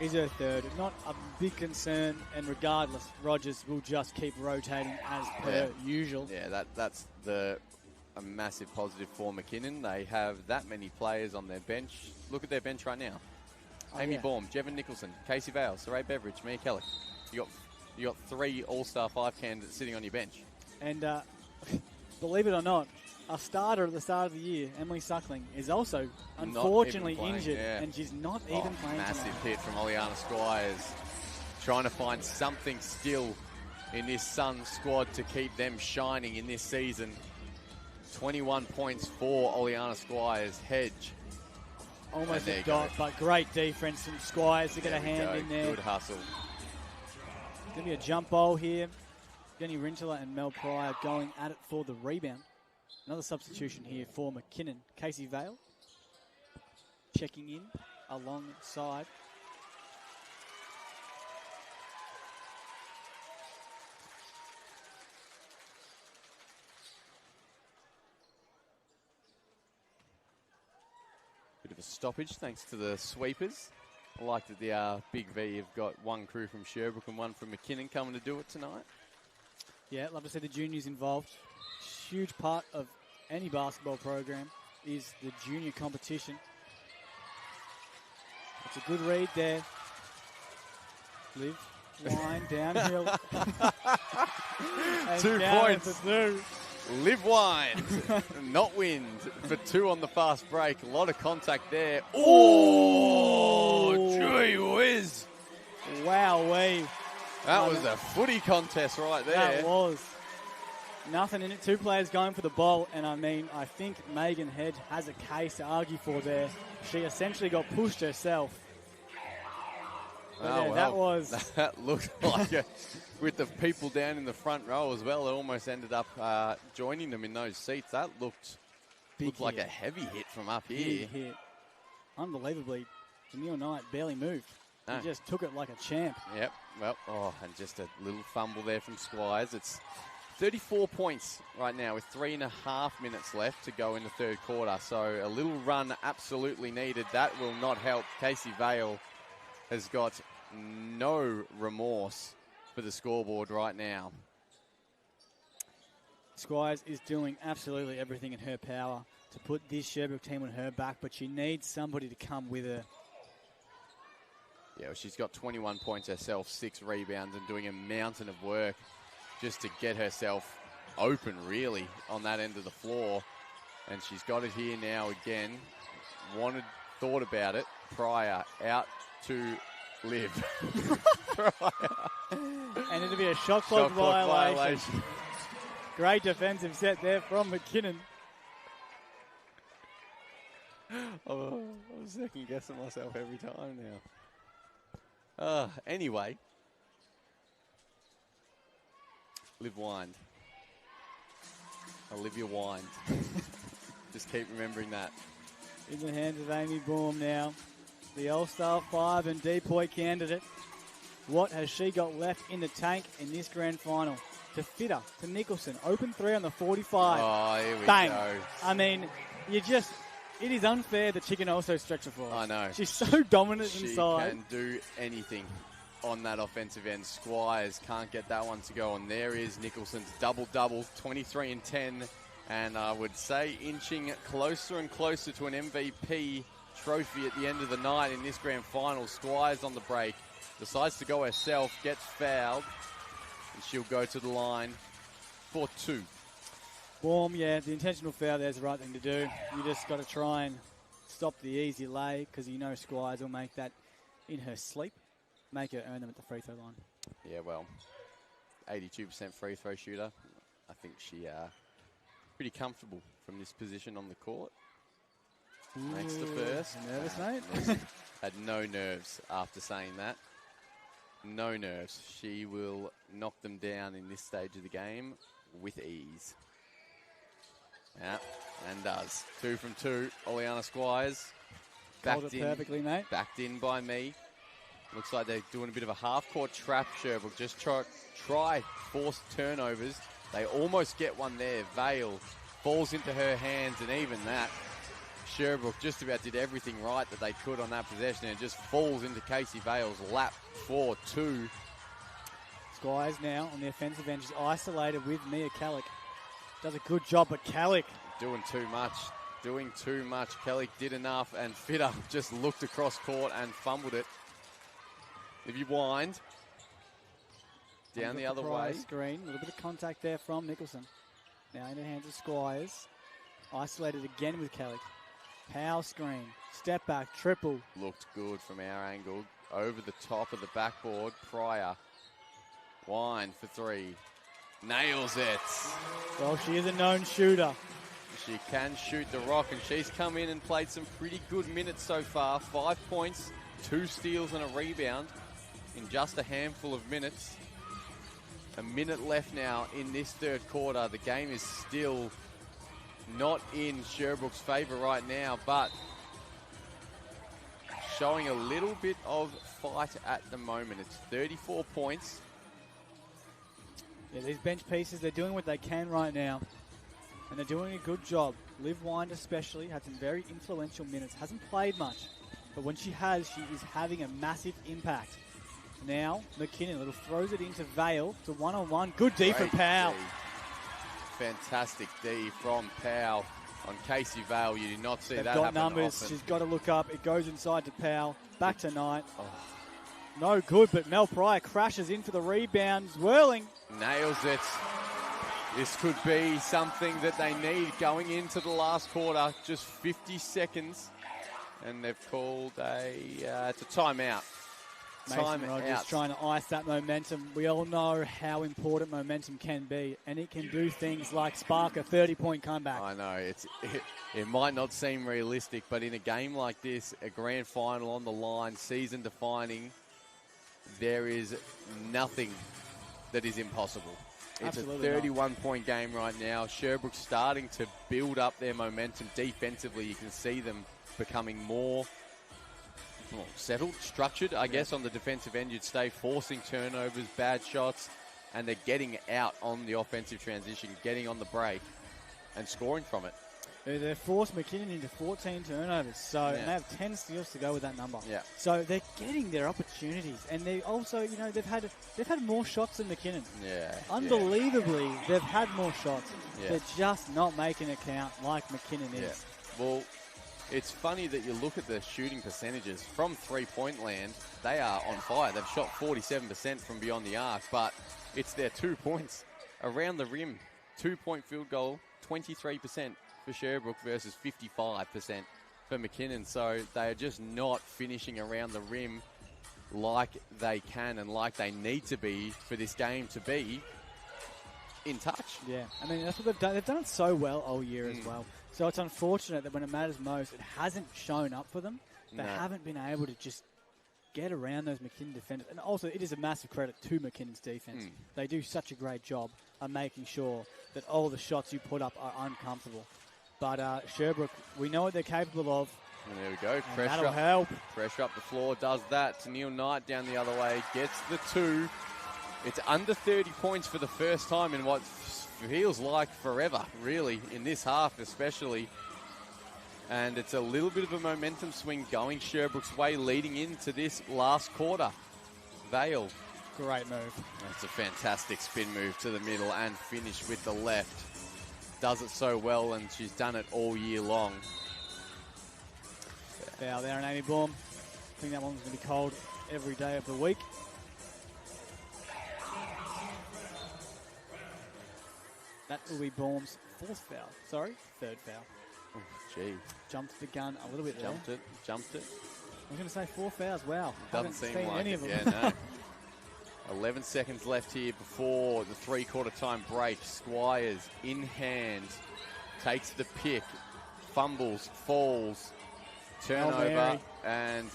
Speaker 2: Is her third. Not a big concern, and regardless, Rogers will just keep rotating as per usual.
Speaker 3: Yeah, that's the a massive positive for McKinnon. They have that many players on their bench. Look at their bench right now. Amy Baum, Jevon Nicholson, Casey Vale, Saray Beveridge, Mia Kelly. You got 3 All-Star 5 candidates sitting on your bench.
Speaker 2: And believe it or not, a starter at the start of the year, Emily Suckling, is also unfortunately injured, and she's not even playing
Speaker 3: massive
Speaker 2: tonight.
Speaker 3: hit from Oleana Squires. Trying to find something still in this Sun squad to keep them shining in this season. 21 points for Oleana Squires. Hedge.
Speaker 2: Almost a dot, but great defense from Squires to get a hand in there.
Speaker 3: Good hustle.
Speaker 2: Going to be a jump ball here. Jenny Rintler and Mel Pryor going at it for the rebound. Another substitution here for McKinnon. Casey Vale checking in alongside.
Speaker 3: Bit of a stoppage thanks to the sweepers. I like that the Big V have got one crew from Sherbrooke and one from McKinnon coming to do it tonight.
Speaker 2: Yeah, love to see the juniors involved. Huge part of any basketball program is the junior competition. It's a good read there. Liv, line, downhill.
Speaker 3: 2 points. Liv Wine, not wind for 2 on the fast break. A lot of contact there. Oh, gee whiz.
Speaker 2: Wowee.
Speaker 3: That was a footy contest right there.
Speaker 2: That was. Nothing in it. 2 players going for the ball, and I think Megan Hedge has a case to argue for there. She essentially got pushed herself.
Speaker 3: Oh,
Speaker 2: that was...
Speaker 3: That looked like it. With the people down in the front row as well, it almost ended up joining them in those seats. That looked like a heavy hit from up here.
Speaker 2: Big hit. Unbelievably, Jamil Knight barely moved.
Speaker 3: No.
Speaker 2: He just took it like a champ.
Speaker 3: Yep. Well, and just a little fumble there from Squires. It's 34 points right now with 3.5 minutes left to go in the third quarter. So a little run absolutely needed. That will not help. Casey Vale has got no remorse for the scoreboard right now.
Speaker 2: Squires is doing absolutely everything in her power to put this Sherbrooke team on her back, but she needs somebody to come with her.
Speaker 3: Yeah, well, she's got 21 points herself, 6 rebounds, and doing a mountain of work just to get herself open, really, on that end of the floor. And she's got it here now again. Thought about it. Pryor out to Liv.
Speaker 2: And it'll be a shot clock violation. Great defensive set there from McKinnon.
Speaker 3: I'm second guessing myself every time now. Anyway. Liv Wind. Olivia Wind. Just keep remembering that.
Speaker 2: In the hands of Amy Baum now. The All-Star 5 and depoy candidate. What has she got left in the tank in this grand final? To Fitter, to Nicholson. Open 3 on the 45.
Speaker 3: Oh, here we
Speaker 2: Bang.
Speaker 3: go.
Speaker 2: I mean, it is unfair that she can also stretch the floor.
Speaker 3: I know.
Speaker 2: She's so dominant inside.
Speaker 3: She can do anything on that offensive end. Squires can't get that one to go. And there is Nicholson's double-double, 23 and 10. And I would say inching closer and closer to an MVP trophy at the end of the night in this grand final. Squires on the break. Decides to go herself, gets fouled. And she'll go to the line for 2.
Speaker 2: Baum, yeah, the intentional foul there's the right thing to do. You just got to try and stop the easy lay because you know Squires will make that in her sleep. Make her earn them at the free throw line.
Speaker 3: Yeah, well, 82% free throw shooter. I think she pretty comfortable from this position on the court. Makes the first.
Speaker 2: Nervous, mate?
Speaker 3: Had no nerves after saying that. No nerves. She will knock them down in this stage of the game with ease. Yeah, and does. 2 from 2. Oleana Squires.
Speaker 2: Called it perfectly, mate.
Speaker 3: Backed in by me. Looks like they're doing a bit of a half-court trap, Sherbrooke. Just try force turnovers. They almost get one there. Vale falls into her hands, and even that, Sherbrooke just about did everything right that they could on that possession, and it just falls into Casey Vale's lap for 2.
Speaker 2: Squires now on the offensive end. She's isolated with Mia Kellick. does a good job, but Kellick.
Speaker 3: Doing too much. Kelly did enough, and Fitter just looked across court and fumbled it. If you wind down the other way.
Speaker 2: Screen, a little bit of contact there from Nicholson. Now in the hands of Squires. Isolated again with Kelly. Power screen, step back, triple.
Speaker 3: Looked good from our angle. Over the top of the backboard, Pryor. Wind for three. Nails it.
Speaker 2: Well, she is a known shooter.
Speaker 3: She can shoot the rock, and she's come in and played some pretty good minutes so far. 5 points, 2 steals and a rebound in just a handful of minutes. A minute left now in this third quarter. The game is still not in Sherbrooke's favour right now, but showing a little bit of fight at the moment. It's 34 points.
Speaker 2: Yeah, these bench pieces, they're doing what they can right now. And they're doing a good job. Liv Wind especially had some very influential minutes. Hasn't played much. But when she has, she is having a massive impact. Now, McKinnon little throws it into Vale to one-on-one. Good D for Powell.
Speaker 3: Fantastic D from Powell on Casey Vale. You did not see
Speaker 2: They've
Speaker 3: that
Speaker 2: got
Speaker 3: happen
Speaker 2: numbers.
Speaker 3: often.
Speaker 2: She's got to look up. It goes inside to Powell. Back to Knight. Oh. No good, but Mel Pryor crashes in for the rebound. Whirling.
Speaker 3: Nails it. This could be something that they need going into the last quarter. Just 50 seconds. And they've called it's a timeout.
Speaker 2: Mason Rogers trying to ice that momentum. We all know how important momentum can be, and it can do things like spark a 30-point comeback.
Speaker 3: I know. It might not seem realistic, but in a game like this, a grand final on the line, season-defining, there is nothing that is impossible. It's
Speaker 2: Absolutely
Speaker 3: a 31-point game right now. Sherbrooke starting to build up their momentum defensively. You can see them becoming more settled, structured, I guess, on the defensive end. You'd stay forcing turnovers, bad shots, and they're getting out on the offensive transition, getting on the break, and scoring from it.
Speaker 2: They forced McKinnon into 14 turnovers, and they have 10 steals to go with that number.
Speaker 3: Yeah.
Speaker 2: So they're getting their opportunities, and they also, they've had more shots than McKinnon.
Speaker 3: Yeah.
Speaker 2: Unbelievably, they've had more shots.
Speaker 3: Yeah.
Speaker 2: They're just not making it count like McKinnon is.
Speaker 3: Well, it's funny that you look at the shooting percentages from three-point land. They are on fire. They've shot 47% from beyond the arc, but it's their 2 points around the rim. 2-point field goal, 23% for Sherbrooke versus 55% for McKinnon. So they are just not finishing around the rim like they can and like they need to be for this game to be in touch.
Speaker 2: Yeah, I mean, that's what they've done. They've done it so well all year as well. So it's unfortunate that when it matters most, it hasn't shown up for them. They haven't been able to just get around those McKinnon defenders. And also, it is a massive credit to McKinnon's defense. They do such a great job of making sure that all the shots you put up are uncomfortable. But Sherbrooke, we know what they're capable of.
Speaker 3: And there we go.
Speaker 2: Pressure that'll help.
Speaker 3: Pressure up the floor, does that to Neil Knight down the other way, gets the 2. It's under 30 points for the first time in what feels like forever, really, in this half especially. And it's a little bit of a momentum swing going Sherbrooke's way leading into this last quarter. Vale.
Speaker 2: Great move.
Speaker 3: That's a fantastic spin move to the middle and finish with the left. Does it so well, and she's done it all year long.
Speaker 2: Foul there on Amy Baum. I think that one's going to be called every day of the week. That will be Baum's third foul.
Speaker 3: Oh, gee.
Speaker 2: Jumped the gun a little bit there.
Speaker 3: Jumped it.
Speaker 2: I was going to say 4 fouls. Wow.
Speaker 3: Doesn't seem
Speaker 2: seen
Speaker 3: like
Speaker 2: any
Speaker 3: it.
Speaker 2: of them.
Speaker 3: Yeah, no. 11 seconds left here before the three-quarter time break. Squires in hand, takes the pick, fumbles, falls, turnover, and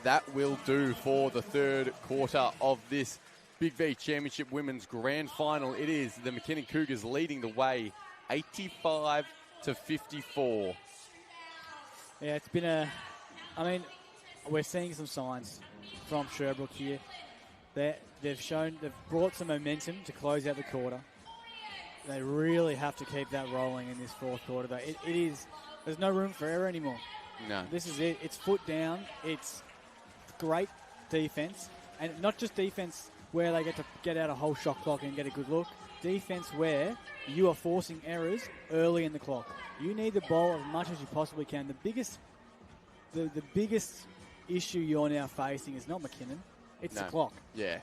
Speaker 3: that will do for the third quarter of this Big V Championship Women's Grand Final. It is the McKinnon Cougars leading the way, 85-54.
Speaker 2: Yeah, it's been we're seeing some signs from Sherbrooke here. They've brought some momentum to close out the quarter. They really have to keep that rolling in this fourth quarter, though. There's no room for error anymore.
Speaker 3: No.
Speaker 2: This is it. It's foot down. It's great defense. And not just defense where they get to get out a whole shot clock and get a good look. defense where you are forcing errors early in the clock. You need the ball as much as you possibly can. The biggest issue you're now facing is not McKinnon, it's the clock.
Speaker 3: Yeah.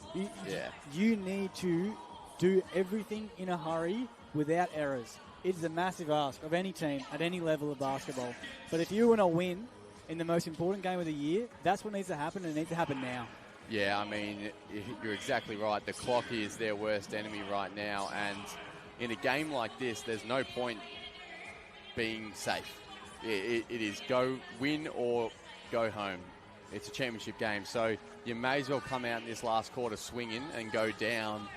Speaker 2: You need to do everything in a hurry without errors. It's a massive ask of any team at any level of basketball. But if you want to win in the most important game of the year, that's what needs to happen, and it needs to happen now.
Speaker 3: Yeah, I mean, you're exactly right. The clock is their worst enemy right now, and in a game like this, there's no point being safe. It is go win or go home. It's a championship game, so you may as well come out in this last quarter swinging and go down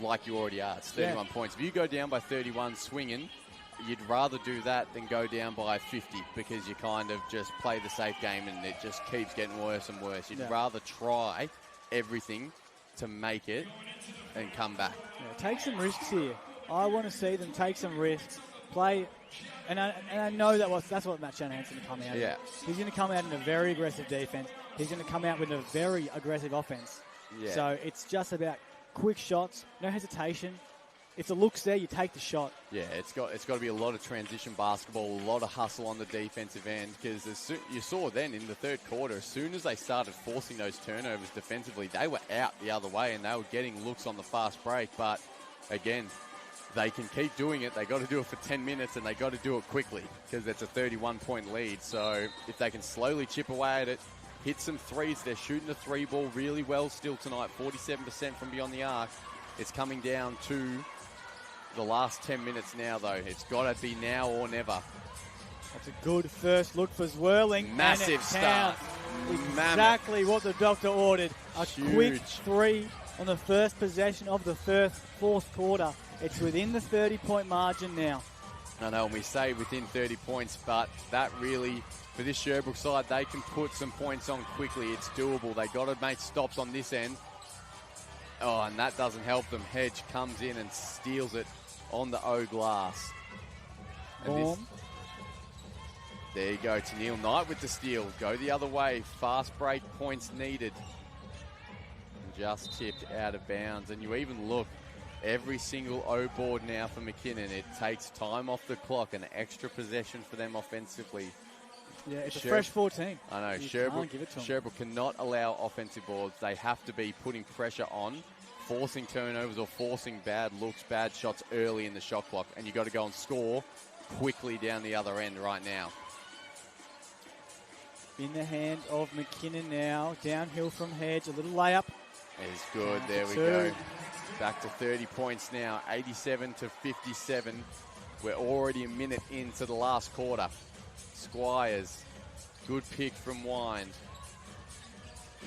Speaker 3: like you already are. It's 31 points. If you go down by 31 swinging, you'd rather do that than go down by 50 because you kind of just play the safe game and it just keeps getting worse and worse. You'd rather try everything to make it and come back.
Speaker 2: Yeah, take some risks here. I want to see them take some risks, play, and I know that's what Matt Shanahan's going to come out with. He's going to come out in a very aggressive defense. He's going to come out with a very aggressive offense. Yeah. So it's just about quick shots, no hesitation. If the look's there, you take the shot. Yeah,
Speaker 3: it's got to be a lot of transition basketball, a lot of hustle on the defensive end, because you saw then in the third quarter, as soon as they started forcing those turnovers defensively, they were out the other way and they were getting looks on the fast break. But again, they can keep doing it. They got to do it for 10 minutes and they got to do it quickly because it's a 31-point lead. So if they can slowly chip away at it, hit some threes. They're shooting the three ball really well still tonight, 47% from beyond the arc. It's coming down to the last 10 minutes now, though. It's got to be now or never.
Speaker 2: That's a good first look for Zwirling.
Speaker 3: Massive start.
Speaker 2: Exactly what the doctor ordered. A quick three on the first possession of the fourth quarter. It's within the 30-point margin now.
Speaker 3: I know, and we say within 30 points, but that really, for this Sherbrooke side, they can put some points on quickly. It's doable. They got to make stops on this end. Oh, and that doesn't help them. Hedge comes in and steals it on the O glass. And there you go, Tennille Knight with the steal. Go the other way. Fast break points needed. And just tipped out of bounds. And you even look, every single O board now for McKinnon. It takes time off the clock, an extra possession for them offensively.
Speaker 2: Yeah, it's a fresh 14.
Speaker 3: I know, Sherbrooke cannot allow offensive boards. They have to be putting pressure on, forcing turnovers or forcing bad looks, bad shots early in the shot clock. And you've got to go and score quickly down the other end right now.
Speaker 2: In the hand of McKinnon now. Downhill from Hedge. A little layup.
Speaker 3: It's good. There we go. Back to 30 points now. 87-57. We're already a minute into the last quarter. Squires. Good pick from Wind.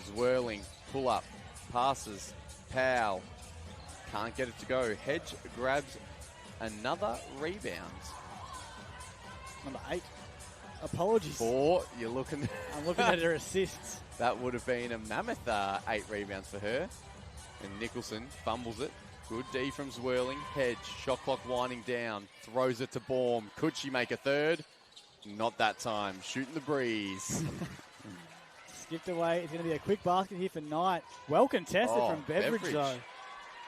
Speaker 3: Zwirling. Pull up. Passes. Powell. Can't get it to go. Hedge grabs another rebound.
Speaker 2: Number 8. Apologies.
Speaker 3: 4. You're looking.
Speaker 2: I'm looking at her assists.
Speaker 3: That would have been a mammoth 8 rebounds for her. And Nicholson fumbles it. Good D from Zwirling. Hedge. Shot clock winding down. Throws it to Baum. Could she make a third? Not that time. Shooting the breeze.
Speaker 2: Skipped away. It's going to be a quick basket here for Knight. Well contested from Beveridge, though.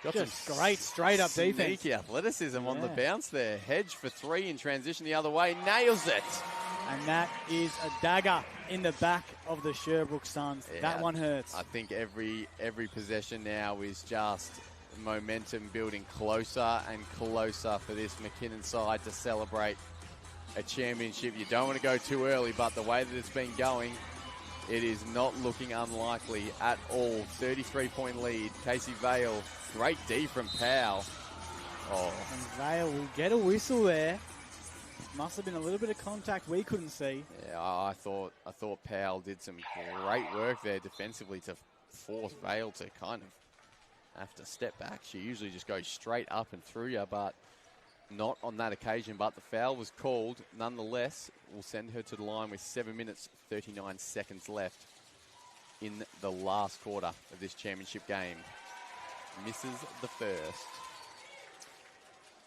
Speaker 3: Got
Speaker 2: just
Speaker 3: some
Speaker 2: great straight-up defense.
Speaker 3: Sneaky athleticism on the bounce there. Hedge for 3 in transition the other way. Nails it.
Speaker 2: And that is a dagger in the back of the Sherbrooke Suns. Yeah, that one hurts.
Speaker 3: I think every possession now is just momentum building closer and closer for this McKinnon side to celebrate a championship. You don't want to go too early, but the way that it's been going, it is not looking unlikely at all. 33-point lead. Casey Vale, great D from Powell. Oh.
Speaker 2: And Vale will get a whistle there. Must have been a little bit of contact we couldn't see.
Speaker 3: Yeah, I thought Powell did some great work there defensively to force Vale to kind of have to step back. She usually just goes straight up and through you, but not on that occasion. But the foul was called. Nonetheless, we'll send her to the line with 7 minutes, 39 seconds left in the last quarter of this championship game. Misses the first.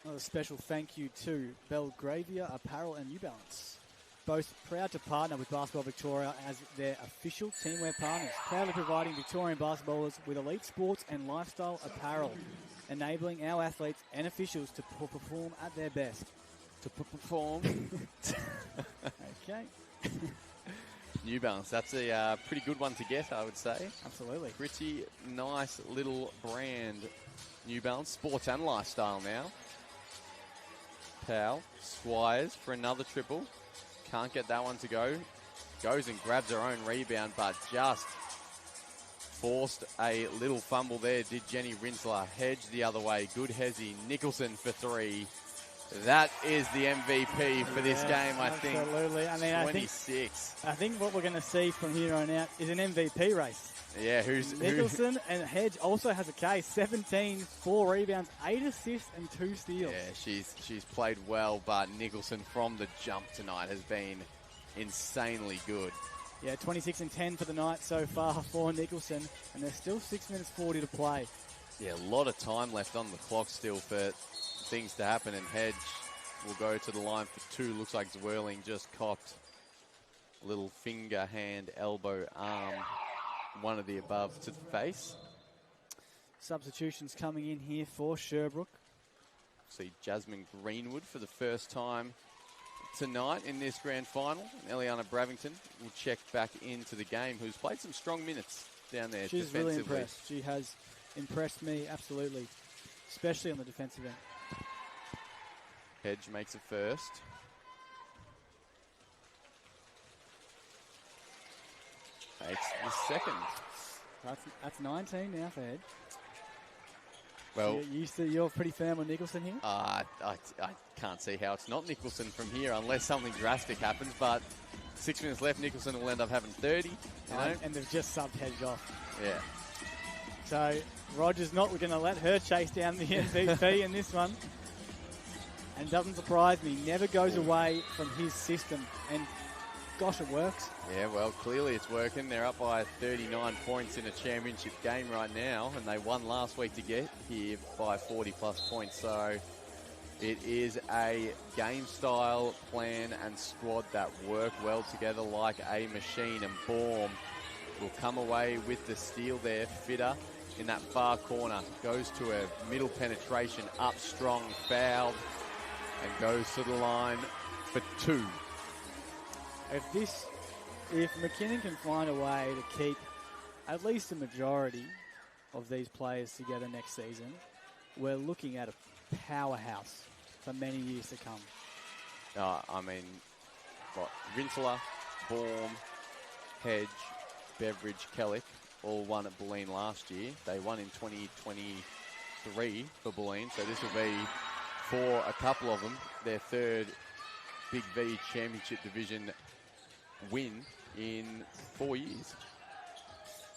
Speaker 2: Another special thank you to Belgravia Apparel and New Balance. both proud to partner with Basketball Victoria as their official teamwear partners, proudly providing Victorian basketballers with elite sports and lifestyle apparel, enabling our athletes and officials to perform at their best.
Speaker 3: To perform.
Speaker 2: Okay.
Speaker 3: New Balance, that's a pretty good one to get, I would say.
Speaker 2: Absolutely.
Speaker 3: Pretty nice little brand. New Balance, sports and lifestyle now. Powell, Squires for another triple. Can't get that one to go. Goes and grabs her own rebound, but just forced a little fumble there, did Jenny Rinsler. Hedge the other way. Good Hezzy. Nicholson for three. That is the MVP for this game, I think.
Speaker 2: Absolutely. I mean,
Speaker 3: 26.
Speaker 2: I think what we're going to see from here on out is an MVP race.
Speaker 3: Yeah,
Speaker 2: Nicholson and Hedge also has a case. 17, 4 rebounds, 8 assists and 2 steals.
Speaker 3: Yeah, she's played well, but Nicholson from the jump tonight has been insanely good.
Speaker 2: Yeah, 26 and 10 for the night so far for Nicholson, and there's still 6 minutes 40 to play.
Speaker 3: Yeah, a lot of time left on the clock still for things to happen, and Hedge will go to the line for two. Looks like Zwirling just copped a little finger, hand, elbow, arm, one of the above to the face.
Speaker 2: Substitutions coming in here for Sherbrooke.
Speaker 3: See Jasmine Greenwood for the first time tonight in this grand final. Eliana Bravington will check back into the game, who's played some strong minutes down there.
Speaker 2: She's really impressed. She has impressed me, absolutely, especially on the defensive end.
Speaker 3: Hedge makes it first. Takes the second.
Speaker 2: That's 19 now for Hedge.
Speaker 3: Well,
Speaker 2: you're pretty firm on Nicholson here?
Speaker 3: I can't see how it's not Nicholson from here unless something drastic happens, but 6 minutes left, Nicholson will end up having 30. You know?
Speaker 2: And they've just subbed Hedge off.
Speaker 3: Yeah.
Speaker 2: So Roger's not going to let her chase down the MVP in this one. And doesn't surprise me, never goes away from his system. And gosh, it works.
Speaker 3: Yeah, well, clearly it's working. They're up by 39 points in a championship game right now, and they won last week to get here by 40-plus points. So it is a game-style plan and squad that work well together like a machine, and Baum will come away with the steal there. Fitter in that far corner goes to a middle penetration, up strong, fouled, and goes to the line for two.
Speaker 2: If McKinnon can find a way to keep at least a majority of these players together next season, we're looking at a powerhouse for many years to come.
Speaker 3: I mean, Rinsler, Baum, Hedge, Beveridge, Kellick all won at Bulleen last year. They won in 2023 for Bulleen, so this will be, for a couple of them, their third Big V Championship Division win in 4 years.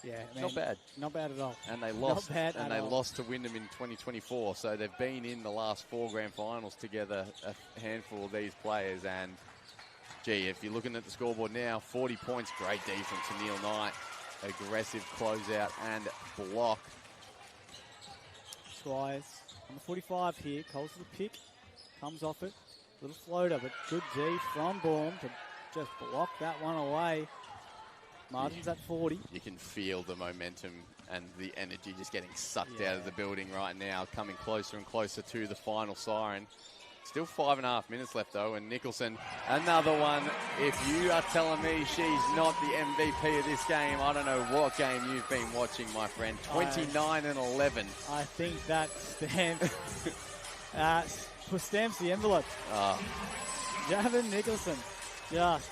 Speaker 2: Yeah, man,
Speaker 3: not bad.
Speaker 2: Not bad at all.
Speaker 3: And they lost.
Speaker 2: And
Speaker 3: they lost to Wyndham in 2024. So they've been in the last 4 grand finals together, a handful of these players. And gee, if you're looking at the scoreboard now, 40 points, great defense from Neil Knight, aggressive closeout and block.
Speaker 2: Squires on the 45 here. Coles to the pick, comes off it, little floater, but good D from Baum to just block that one away. Martin's at 40.
Speaker 3: You can feel the momentum and the energy just getting sucked out of the building right now, coming closer and closer to the final siren. Still 5.5 minutes left, though, and Nicholson, another one. If you are telling me she's not the MVP of this game, I don't know what game you've been watching, my friend. 29 and 11.
Speaker 2: I think that stamps the envelope. Javin Nicholson just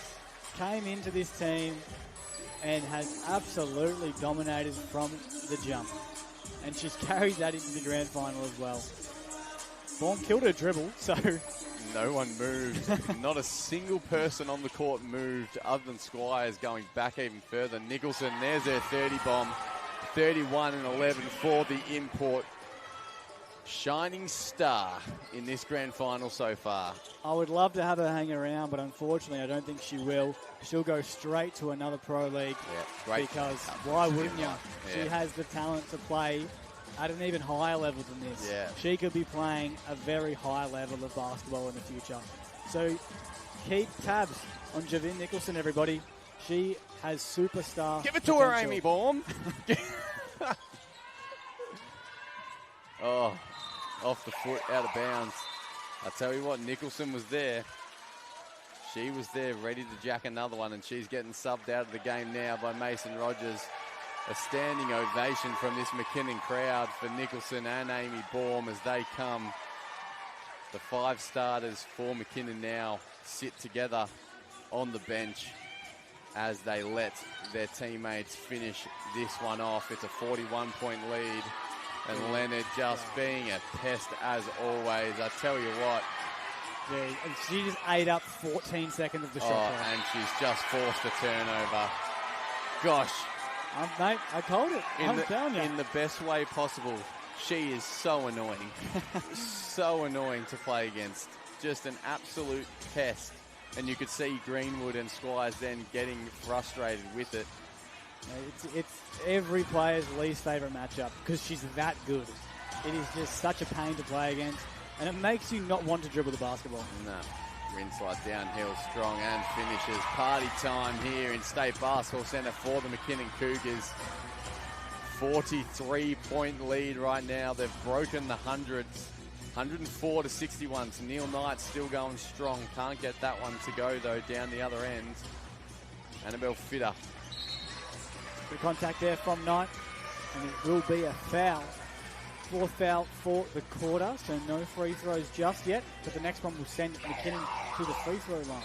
Speaker 2: came into this team and has absolutely dominated from the jump. And she's carried that into the grand final as well. Baum killed her dribble, so...
Speaker 3: No one moved. Not a single person on the court moved other than Squires going back even further. Nicholson, there's her 30 bomb. 31 and 11 for the import. Shining star in this grand final so far.
Speaker 2: I would love to have her hang around, but unfortunately I don't think she will. She'll go straight to another pro league.
Speaker 3: Yeah, great.
Speaker 2: Because why wouldn't you?
Speaker 3: Yeah.
Speaker 2: She has the talent to play at an even higher level than this.
Speaker 3: Yeah.
Speaker 2: She could be playing a very high level of basketball in the future. So keep tabs on Javin Nicholson, everybody. She has superstar
Speaker 3: Give it to her,
Speaker 2: potential.
Speaker 3: Amy Baum. Oh, off the foot, out of bounds. I tell you what, Nicholson was there. She was there ready to jack another one, and she's getting subbed out of the game now by Mason Rogers. A standing ovation from this McKinnon crowd for Nicholson and Amy Baum as they come. The 5 starters for McKinnon now sit together on the bench as they let their teammates finish this one off. It's a 41-point lead, and Leonard just being a pest as always. I tell you what.
Speaker 2: Yeah, and she just ate up 14 seconds of the shot clock.
Speaker 3: And she's just forced a turnover. Gosh.
Speaker 2: Mate, I told it. I'm telling you.
Speaker 3: In the best way possible. She is so annoying. So annoying to play against. Just an absolute pest. And you could see Greenwood and Squires then getting frustrated with it.
Speaker 2: It's every player's least favourite matchup because she's that good. It is just such a pain to play against. And it makes you not want to dribble the basketball.
Speaker 3: No. Rinside downhill, strong and finishes. Party time here in State Basketball Centre for the McKinnon Cougars. 43-point lead right now. They've broken the hundreds. 104 to 61. So Neil Knight still going strong. Can't get that one to go though down the other end. Annabelle Fitter.
Speaker 2: The contact there from Knight. And it will be a foul. 4th foul for the quarter, so no free throws just yet, but the next one will send McKinnon to the free throw line.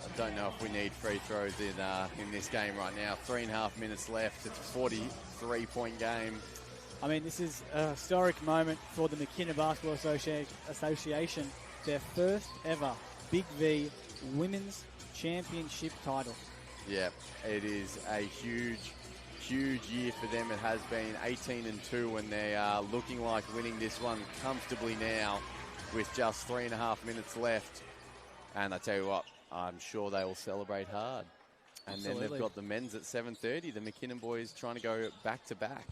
Speaker 3: I don't know if we need free throws in this game right now. 3.5 minutes left. It's a 43-point game.
Speaker 2: I mean, this is a historic moment for the McKinnon Basketball Association. Their first ever Big V Women's Championship title.
Speaker 3: Yeah, it is a huge year for them. It has been 18-2, and they are looking like winning this one comfortably now with just 3.5 minutes left. And I tell you what, I'm sure they will celebrate hard. And
Speaker 2: Absolutely.
Speaker 3: Then they've got the men's at 7:30. The McKinnon boys trying to go back-to-back.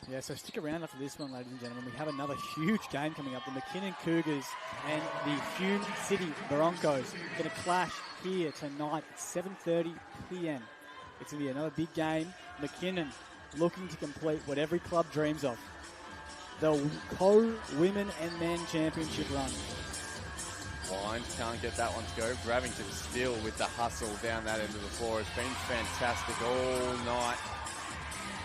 Speaker 2: Yeah, so stick around after this one, ladies and gentlemen. We have another huge game coming up. The McKinnon Cougars and the Hume City Broncos going to clash here tonight at 7:30 p.m. It's going to be another big game. McKinnon looking to complete what every club dreams of. The co-women and men championship run.
Speaker 3: Wines can't get that one to go. Bravington still with the hustle down that end of the floor. It's been fantastic all night.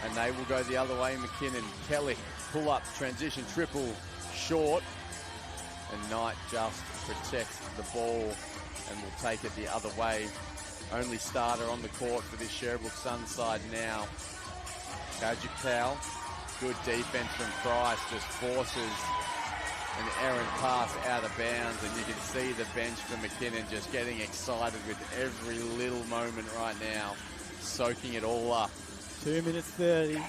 Speaker 3: And they will go the other way. McKinnon, Kelly, pull up, transition, triple, short. And Knight just protects the ball and will take it the other way. Only starter on the court for this Sherbrooke Sun side now. Kajikal, good defense from Price, just forces an errant pass out of bounds, and you can see the bench for McKinnon just getting excited with every little moment right now, soaking it all up.
Speaker 2: 2 minutes 30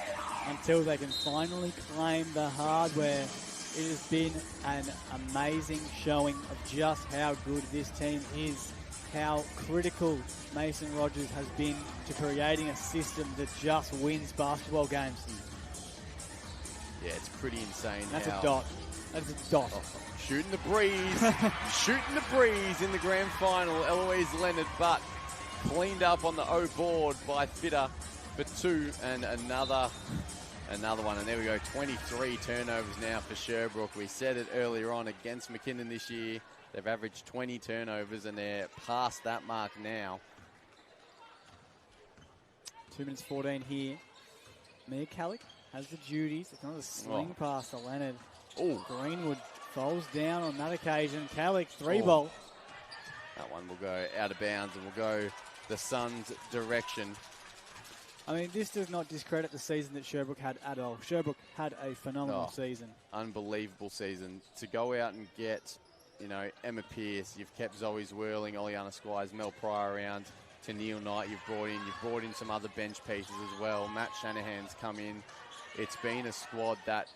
Speaker 2: until they can finally claim the hardware. It has been an amazing showing of just how good this team is. How critical Mason Rogers has been to creating a system that just wins basketball games.
Speaker 3: Yeah, it's pretty insane.
Speaker 2: That's a dot. That's a dot.
Speaker 3: Oh, shooting the breeze. Shooting the breeze in the grand final. Eloise Leonard, but cleaned up on the O board by Fitter for 2, and another one. And there we go, 23 turnovers now for Sherbrooke. We said it earlier on against McKinnon this year. They've averaged 20 turnovers, and they're past that mark now.
Speaker 2: 2 minutes 14 here. Mia Callick has the duties. It's not a sling pass to Leonard.
Speaker 3: Oh,
Speaker 2: Greenwood falls down on that occasion. Callick, 3-ball.
Speaker 3: That one will go out of bounds and will go the Suns' direction.
Speaker 2: I mean, this does not discredit the season that Sherbrooke had at all. Sherbrooke had a phenomenal season.
Speaker 3: Unbelievable season. To go out and get, Emma Pearce, you've kept Zoe Zwirling, Oleana Squires, Mel Pryor around to Neil Knight. You've brought in some other bench pieces as well. Matt Shanahan's come in. It's been a squad that,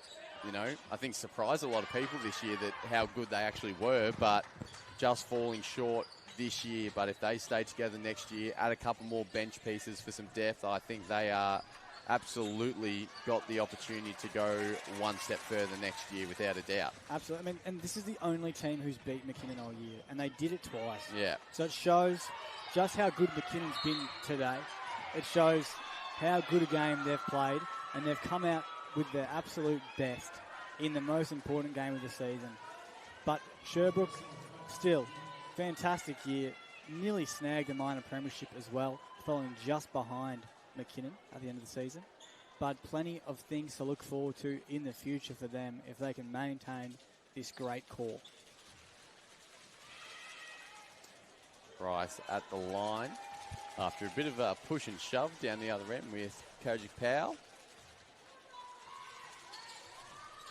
Speaker 3: I think surprised a lot of people this year that how good they actually were, but just falling short this year. But if they stay together next year, add a couple more bench pieces for some depth, I think they are absolutely got the opportunity to go one step further next year, without a doubt.
Speaker 2: Absolutely. I mean, and this is the only team who's beat McKinnon all year, and they did it twice.
Speaker 3: Yeah.
Speaker 2: So it shows just how good McKinnon's been today. It shows how good a game they've played, and they've come out with their absolute best in the most important game of the season. But Sherbrooke, still, fantastic year. Nearly snagged a minor premiership as well, falling just behind McKinnon at the end of the season. But plenty of things to look forward to in the future for them if they can maintain this great core.
Speaker 3: Price at the line after a bit of a push and shove down the other end with Kojic Powell.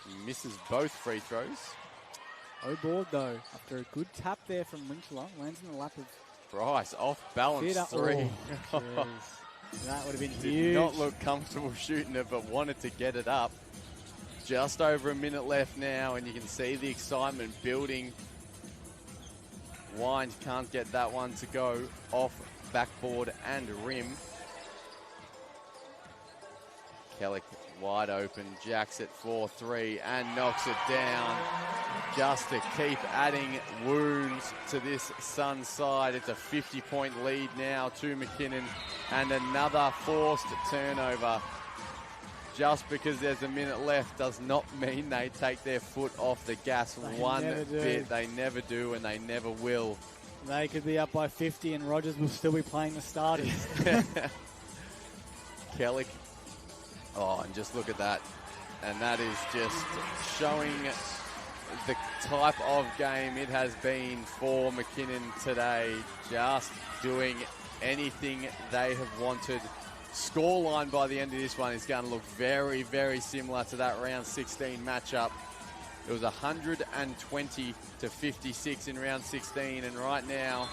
Speaker 3: He misses both free throws.
Speaker 2: Oh board though, after a good tap there from Winkler, lands in the lap of
Speaker 3: Bryce off balance three.
Speaker 2: Oh, that would have been
Speaker 3: Did
Speaker 2: huge.
Speaker 3: not look comfortable shooting it, but wanted to get it up. Just over a minute left now, and you can see the excitement building. Wines can't get that one to go off backboard and rim. Kellick wide open, jacks it 4-3 and knocks it down just to keep adding wounds to this Suns side. It's a 50-point lead now to McKinnon, and another forced turnover. Just because there's a minute left does not mean they take their foot off the gas one bit. They never do, and they never will.
Speaker 2: They could be up by 50 and Rogers will still be playing the starters.
Speaker 3: Kellick. Oh, and just look at that. And that is just showing the type of game it has been for McKinnon today. Just doing anything they have wanted. Scoreline by the end of this one is going to look very, very similar to that round 16 matchup. It was 120 to 56 in round 16, and right now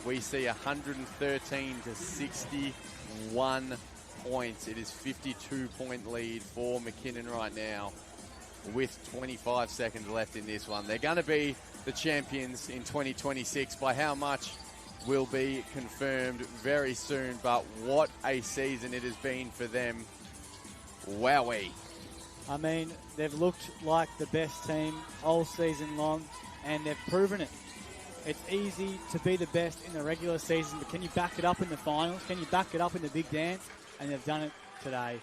Speaker 3: we see 113 to 61 points. It is 52-point lead for McKinnon right now with 25 seconds left in this one. They're going to be the champions in 2026. By how much will be confirmed very soon, but what a season it has been for them. Wowee.
Speaker 2: I mean, they've looked like the best team all season long, and they've proven it. It's easy to be the best in the regular season, but can you back it up in the finals? Can you back it up in the big dance? And they've done it today.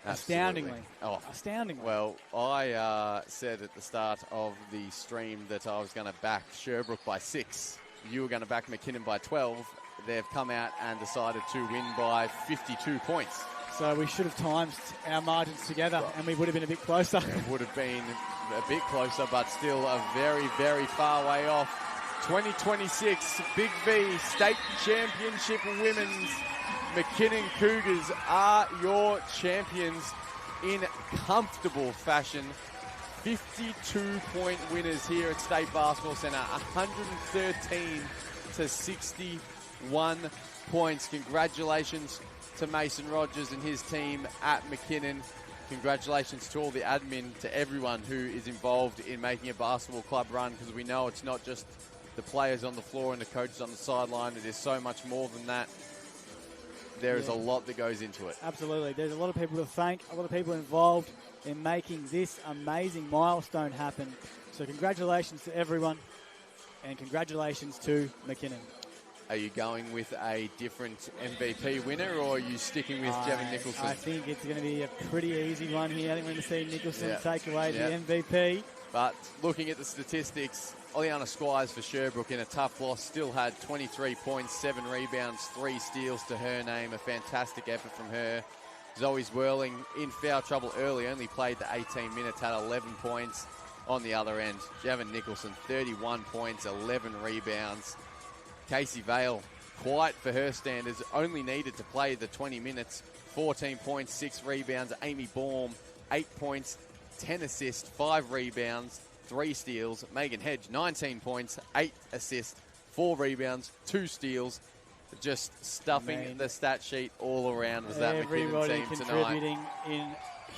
Speaker 2: Astoundingly.
Speaker 3: Oh,
Speaker 2: astoundingly.
Speaker 3: Well, I said at the start of the stream that I was going to back Sherbrooke by 6. You were going to back McKinnon by 12. They've come out and decided to win by 52 points.
Speaker 2: So we should have timed our margins together, and we would have been a bit closer.
Speaker 3: It would have been a bit closer, but still a very, very far way off. 2026 Big V State Championship Women's. McKinnon Cougars are your champions in comfortable fashion. 52-point winners here at State Basketball Centre. 113 to 61 points. Congratulations to Mason Rogers and his team at McKinnon. Congratulations to all the admin, to everyone who is involved in making a basketball club run, because we know it's not just the players on the floor and the coaches on the sideline. It is so much more than that. There is a lot that goes into it.
Speaker 2: Absolutely. There's a lot of people to thank, a lot of people involved in making this amazing milestone happen. So congratulations to everyone, and congratulations to McKinnon.
Speaker 3: Are you going with a different MVP winner, or are you sticking with Jevon Nicholson?
Speaker 2: I think it's going to be a pretty easy one here. I think we're going to see Nicholson take away the MVP.
Speaker 3: But looking at the statistics, Oleana Squires for Sherbrooke in a tough loss still had 23 points, 7 rebounds, 3 steals to her name. A fantastic effort from her. Zoe Zwirling in foul trouble early, only played the 18 minutes, had 11 points on the other end. Jevon Nicholson, 31 points, 11 rebounds. Casey Vale, quiet for her standards, only needed to play the 20 minutes, 14 points, 6 rebounds. Amy Baum, 8 points, 10 assists, 5 rebounds, 3 steals. Megan Hedge, 19 points, 8 assists, 4 rebounds, 2 steals. Just stuffing the stat sheet all around was that McKinnon team
Speaker 2: contributing
Speaker 3: tonight.
Speaker 2: in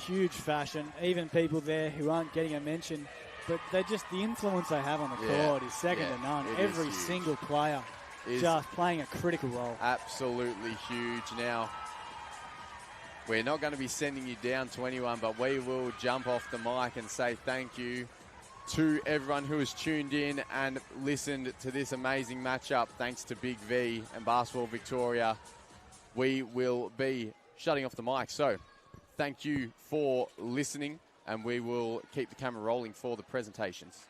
Speaker 2: huge fashion. Even people there who aren't getting a mention, but they're just, the influence they have on the court is second to none. Every single player is just playing a critical role.
Speaker 3: Absolutely huge. Now, We're not going to be sending you down to anyone, but we will jump off the mic and say thank you to everyone who has tuned in and listened to this amazing matchup. Thanks to Big V and Basketball Victoria. We will be shutting off the mic. So thank you for listening, and we will keep the camera rolling for the presentations.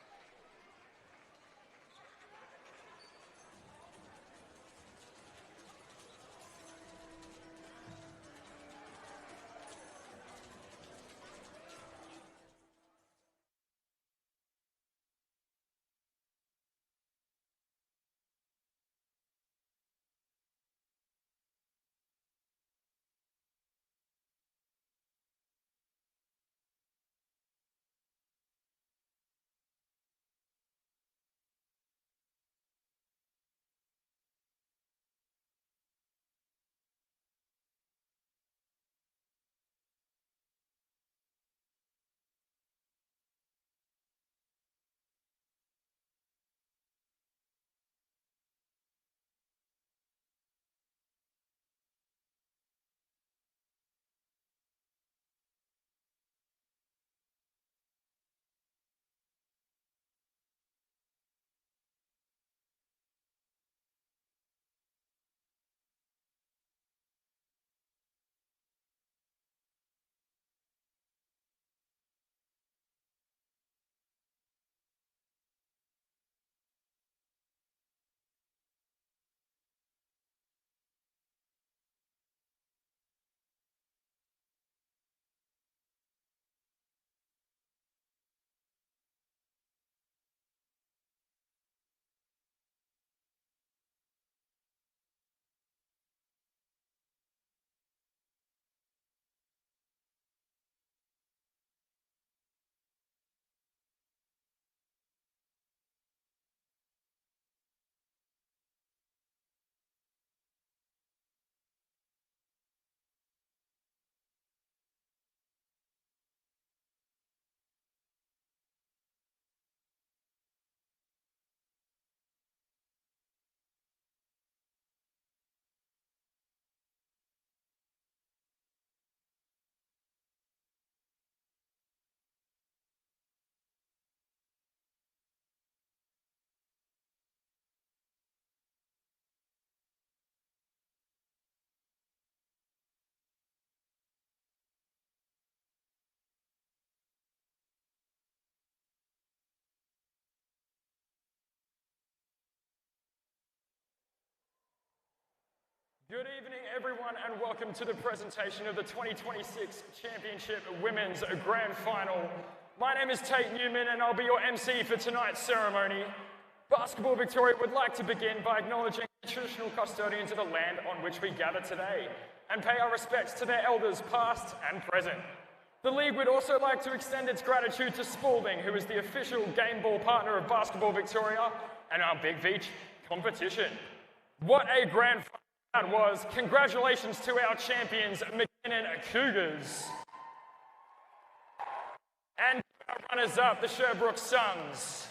Speaker 1: Good evening, everyone, and welcome to the presentation of the 2026 Championship Women's Grand Final. My name is Tate Newman, and I'll be your MC for tonight's ceremony. Basketball Victoria would like to begin by acknowledging the traditional custodians of the land on which we gather today, and pay our respects to their elders past and present. The league would also like to extend its gratitude to Spalding, who is the official game ball partner of Basketball Victoria and our Big Beach competition. What a grand final that was. Congratulations to our champions, McKinnon Cougars. And our runners-up, the Sherbrooke Suns.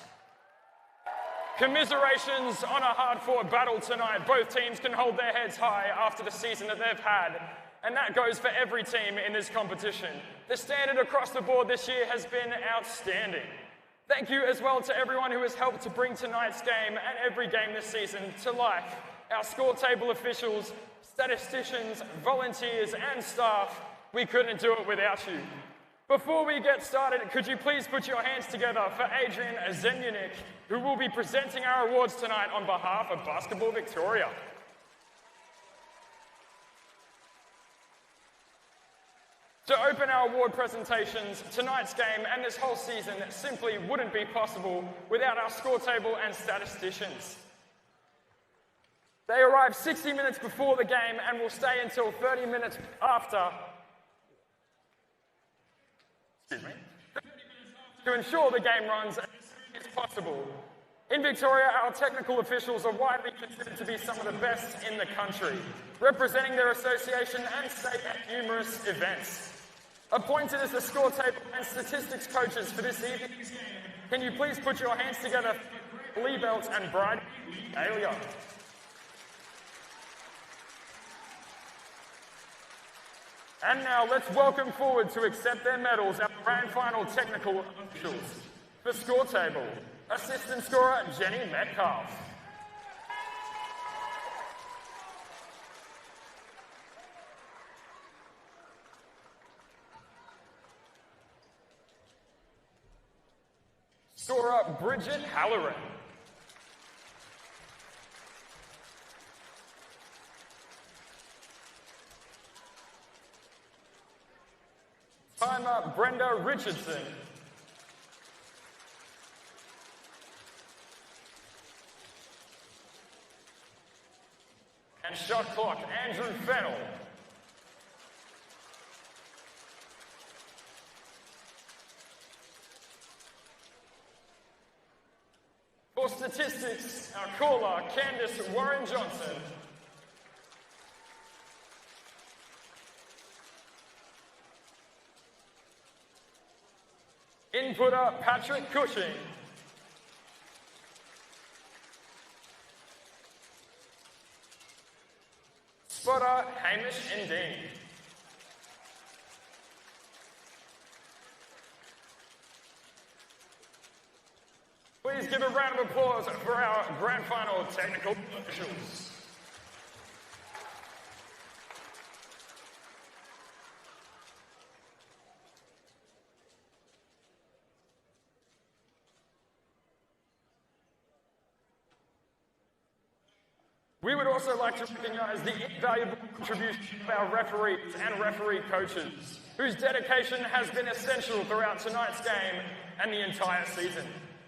Speaker 1: Commiserations on a hard-fought battle tonight. Both teams can hold their heads high after the season that they've had, and that goes for every team in this competition. The standard across the board this year has been outstanding. Thank you as well to everyone who has helped to bring tonight's game and every game this season to life. Our score table officials, statisticians, volunteers, and staff, we couldn't do it without you. Before we get started, could you please put your hands together for Adrian Zemjanik, who will be presenting our awards tonight on behalf of Basketball Victoria. To open our award presentations, tonight's game and this whole season simply wouldn't be possible without our score table and statisticians. They arrive 60 minutes before the game and will stay until 30 minutes after. To ensure the game runs as soon as possible. In Victoria, our technical officials are widely considered to be some of the best in the country, representing their association and state at numerous events. Appointed as the score table and statistics coaches for this evening's game, can you please put your hands together for Lee Belt and Bride And now let's welcome forward to accept their medals our grand final technical officials. For score table, assistant scorer Jenny Metcalf. Scorer Bridget Halloran. Timer Brenda Richardson. And shot clock Andrew Fennell. For statistics, our caller Candice Warren Johnson. Inputter Patrick Cushing. Spotter Hamish Endine. Please give a round of applause for our grand final technical officials. We would also like to recognise the invaluable contribution of our referees and referee coaches, whose dedication has been essential throughout tonight's game and the entire season.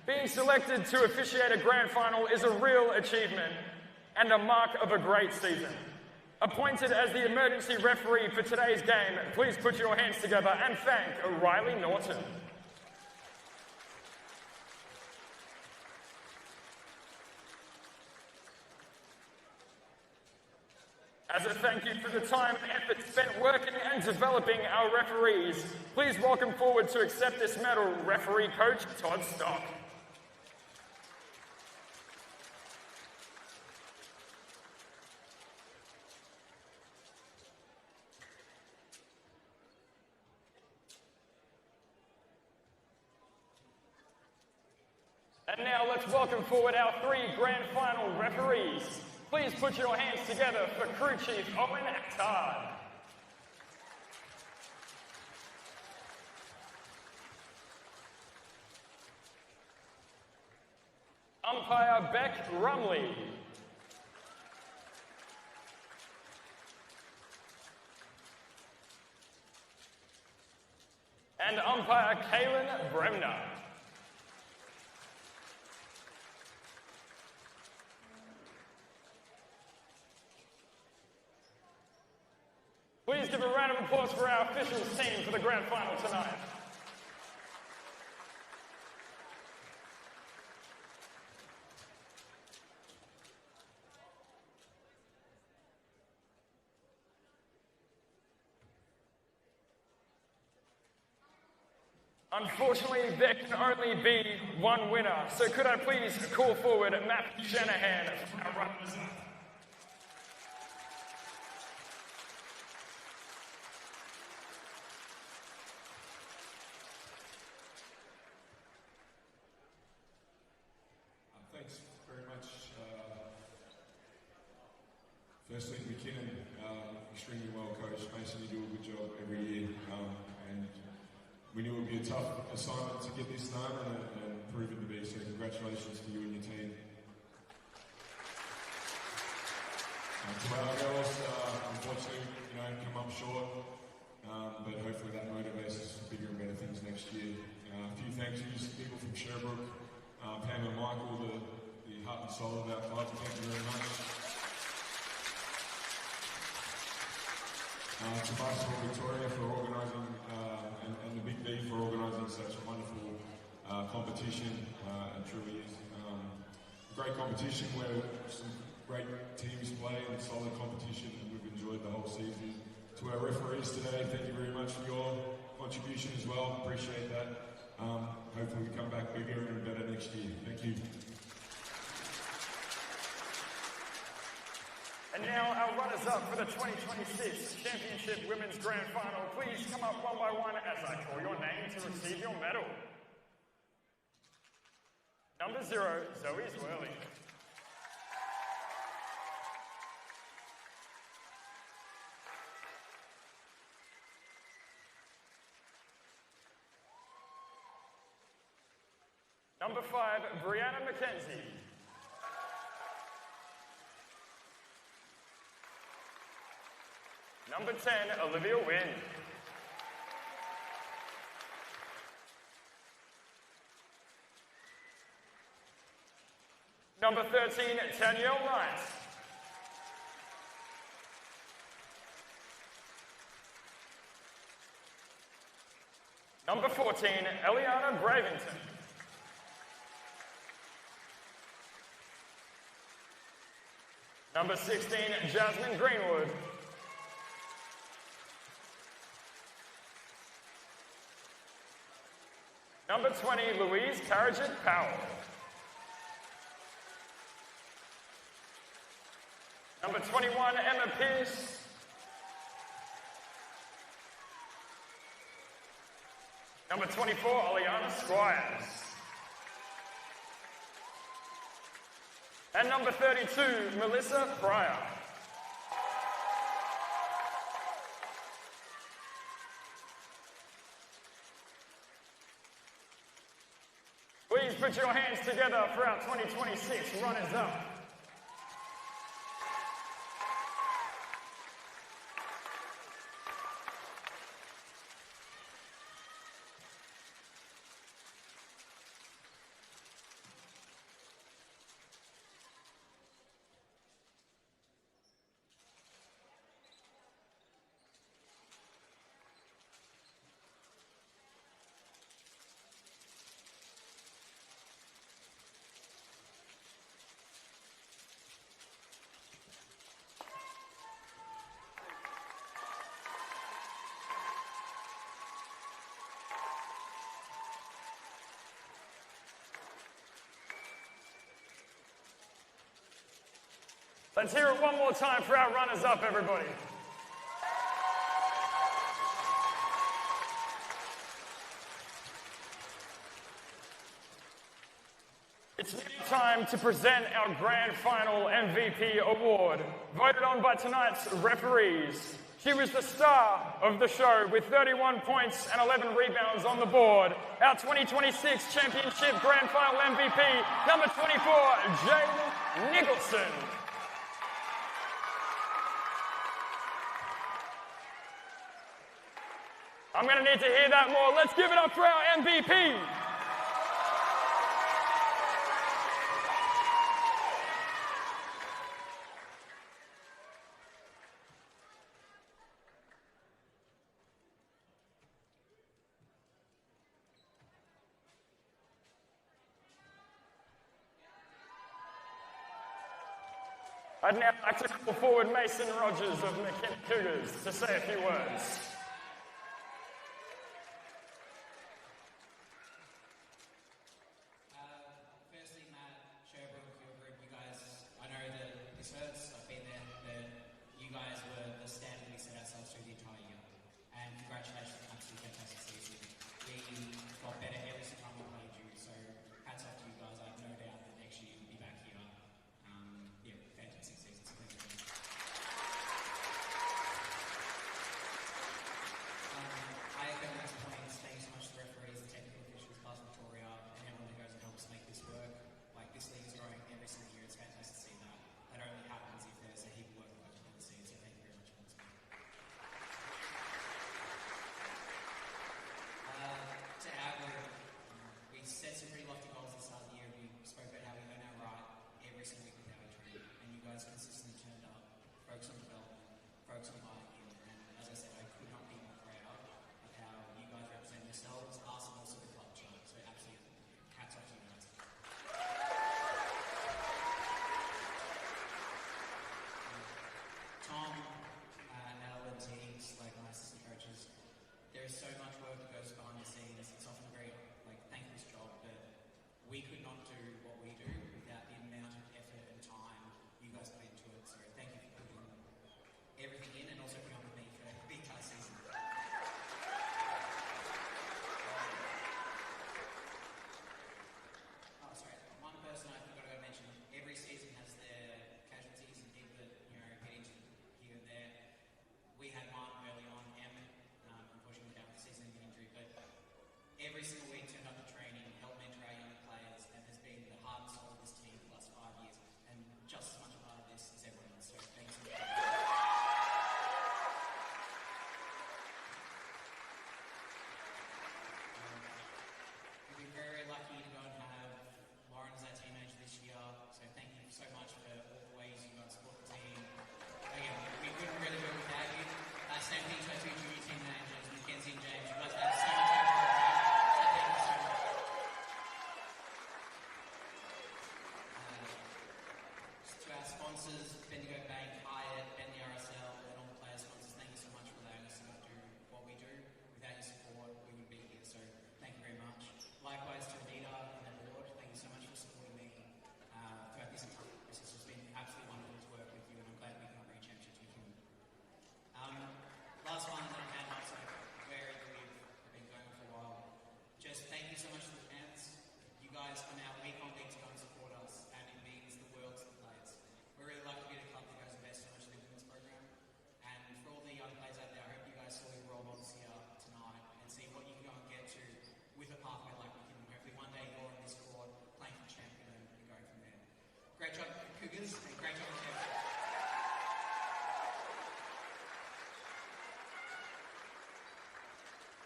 Speaker 1: Being selected to officiate a grand final is a real achievement and a mark of a great season. Appointed as the emergency referee for today's game, please put your hands together and thank Riley Norton. As a thank you for the time and effort spent working and developing our referees, please welcome forward to accept this medal referee coach Todd Stock. And now let's welcome forward our three grand final referees. Please put your hands together for Crew Chief Owen Actard. Umpire Beck Rumley. And umpire Kaylin Bremner. Please give a round of applause for our officials team for the grand final tonight. Unfortunately, there can only be one winner, so could I please call forward Matthew Shanahan from our runners-up.
Speaker 4: Thanks very much. Firstly, McKinnon, extremely well coached. Mason, you do a good job every year, and we knew it would be a tough assignment to get this done, and proven to be. So, congratulations to you and your team. To our girls, unfortunately, come up short, but hopefully that motivates us for bigger and better things next year. A few thank yous to people from Sherbrooke. Pam and Michael, the heart and soul of our club, thank you very much. To Basketball Victoria for organising, and the Big D for organising such a wonderful competition. It truly is a great competition where some great teams play and solid competition, and we've enjoyed the whole season. To our referees today, thank you very much for your contribution as well. Appreciate that. Hopefully we come back bigger and better next year. Thank you.
Speaker 1: And now our runners-up for the 2026 Championship Women's Grand Final. Please come up one by one as I call your name to receive your medal. Number 0, Zoe Zwirling. Number 5, Brianna McKenzie. Number 10, Olivia Wynn. Number 13, Danielle Knight. Number 14, Eliana Bravington. Number 16, Jasmine Greenwood. Number 20, Louise Karajic-Powell. Number 21, Emma Pierce. Number 24, Oleana Squires. And number 32, Melissa Pryor. Please put your hands together for our 2026 runners-up. Let's hear it one more time for our runners-up, everybody. It's now time to present our Grand Final MVP award, voted on by tonight's referees. She was the star of the show with 31 points and 11 rebounds on the board. Our 2026 Championship Grand Final MVP, number 24, Jade Nicholson. I'm going to need to hear that more. Let's give it up for our MVP. I'd now like to call forward Mason Rogers of McKinnon Cougars to say a few words.
Speaker 5: Firstly, Matt, Sherbrooke, your group, you guys, I know that this hurts, I've been there, but you guys were the standard we set ourselves through the entire year. And congratulations on a fantastic season. We got better every single time we played you, so hats off to you guys. I have no doubt that next year you'll be back here. Fantastic season.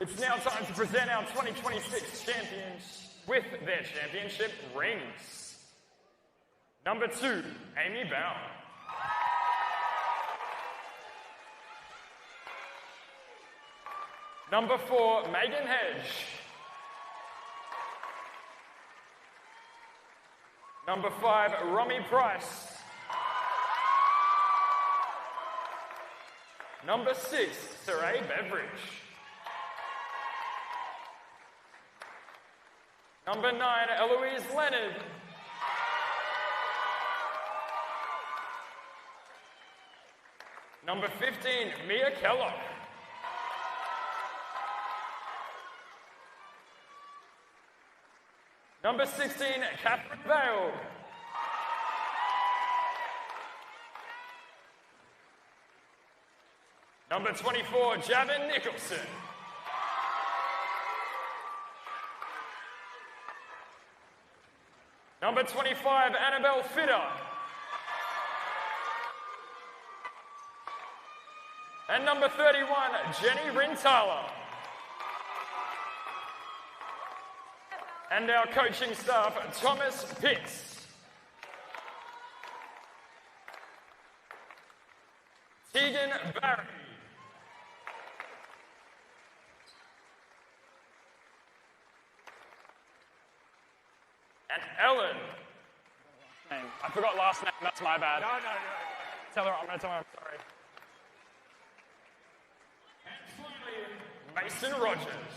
Speaker 1: It's now time to present our 2026 champions with their championship rings. Number 2, Amy Bauer. Number 4, Megan Hedge. Number 5, Romy Price. Number 6, Saray Beveridge. Number 9, Eloise Leonard. Number 15, Mia Kellogg. Number 16, Catherine Vale. Number 24, Javin Nicholson. Number 25, Annabelle Fitter. And number 31, Jenny Rintala. And our coaching staff, Thomas Pitts. Tegan Barry. And Ellen. I forgot last name, that's my bad. No. Tell her, I'm going to tell her I'm sorry. And finally, Mason Rogers.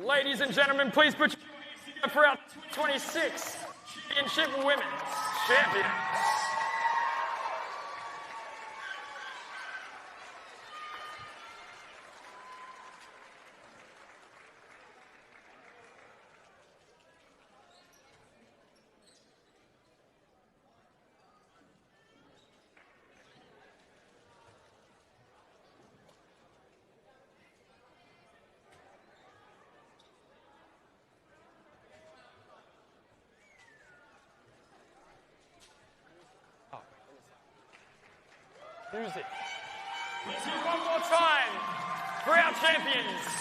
Speaker 1: Ladies and gentlemen, please put your hands together for our 26 Championship Women's Champions. Music. Let's do one more time for our champions.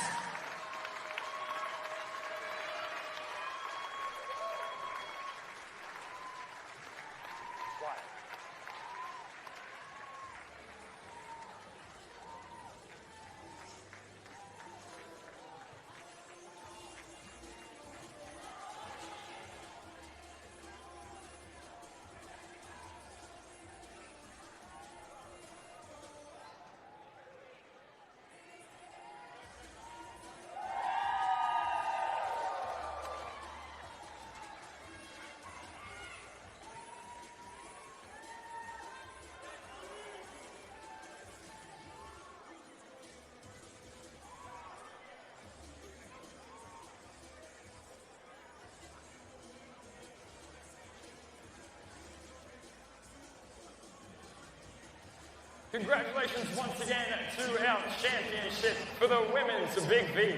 Speaker 1: Congratulations once again to our championship for the women's Big V.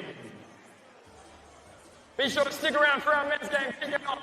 Speaker 1: Be sure to stick around for our men's game kickoff.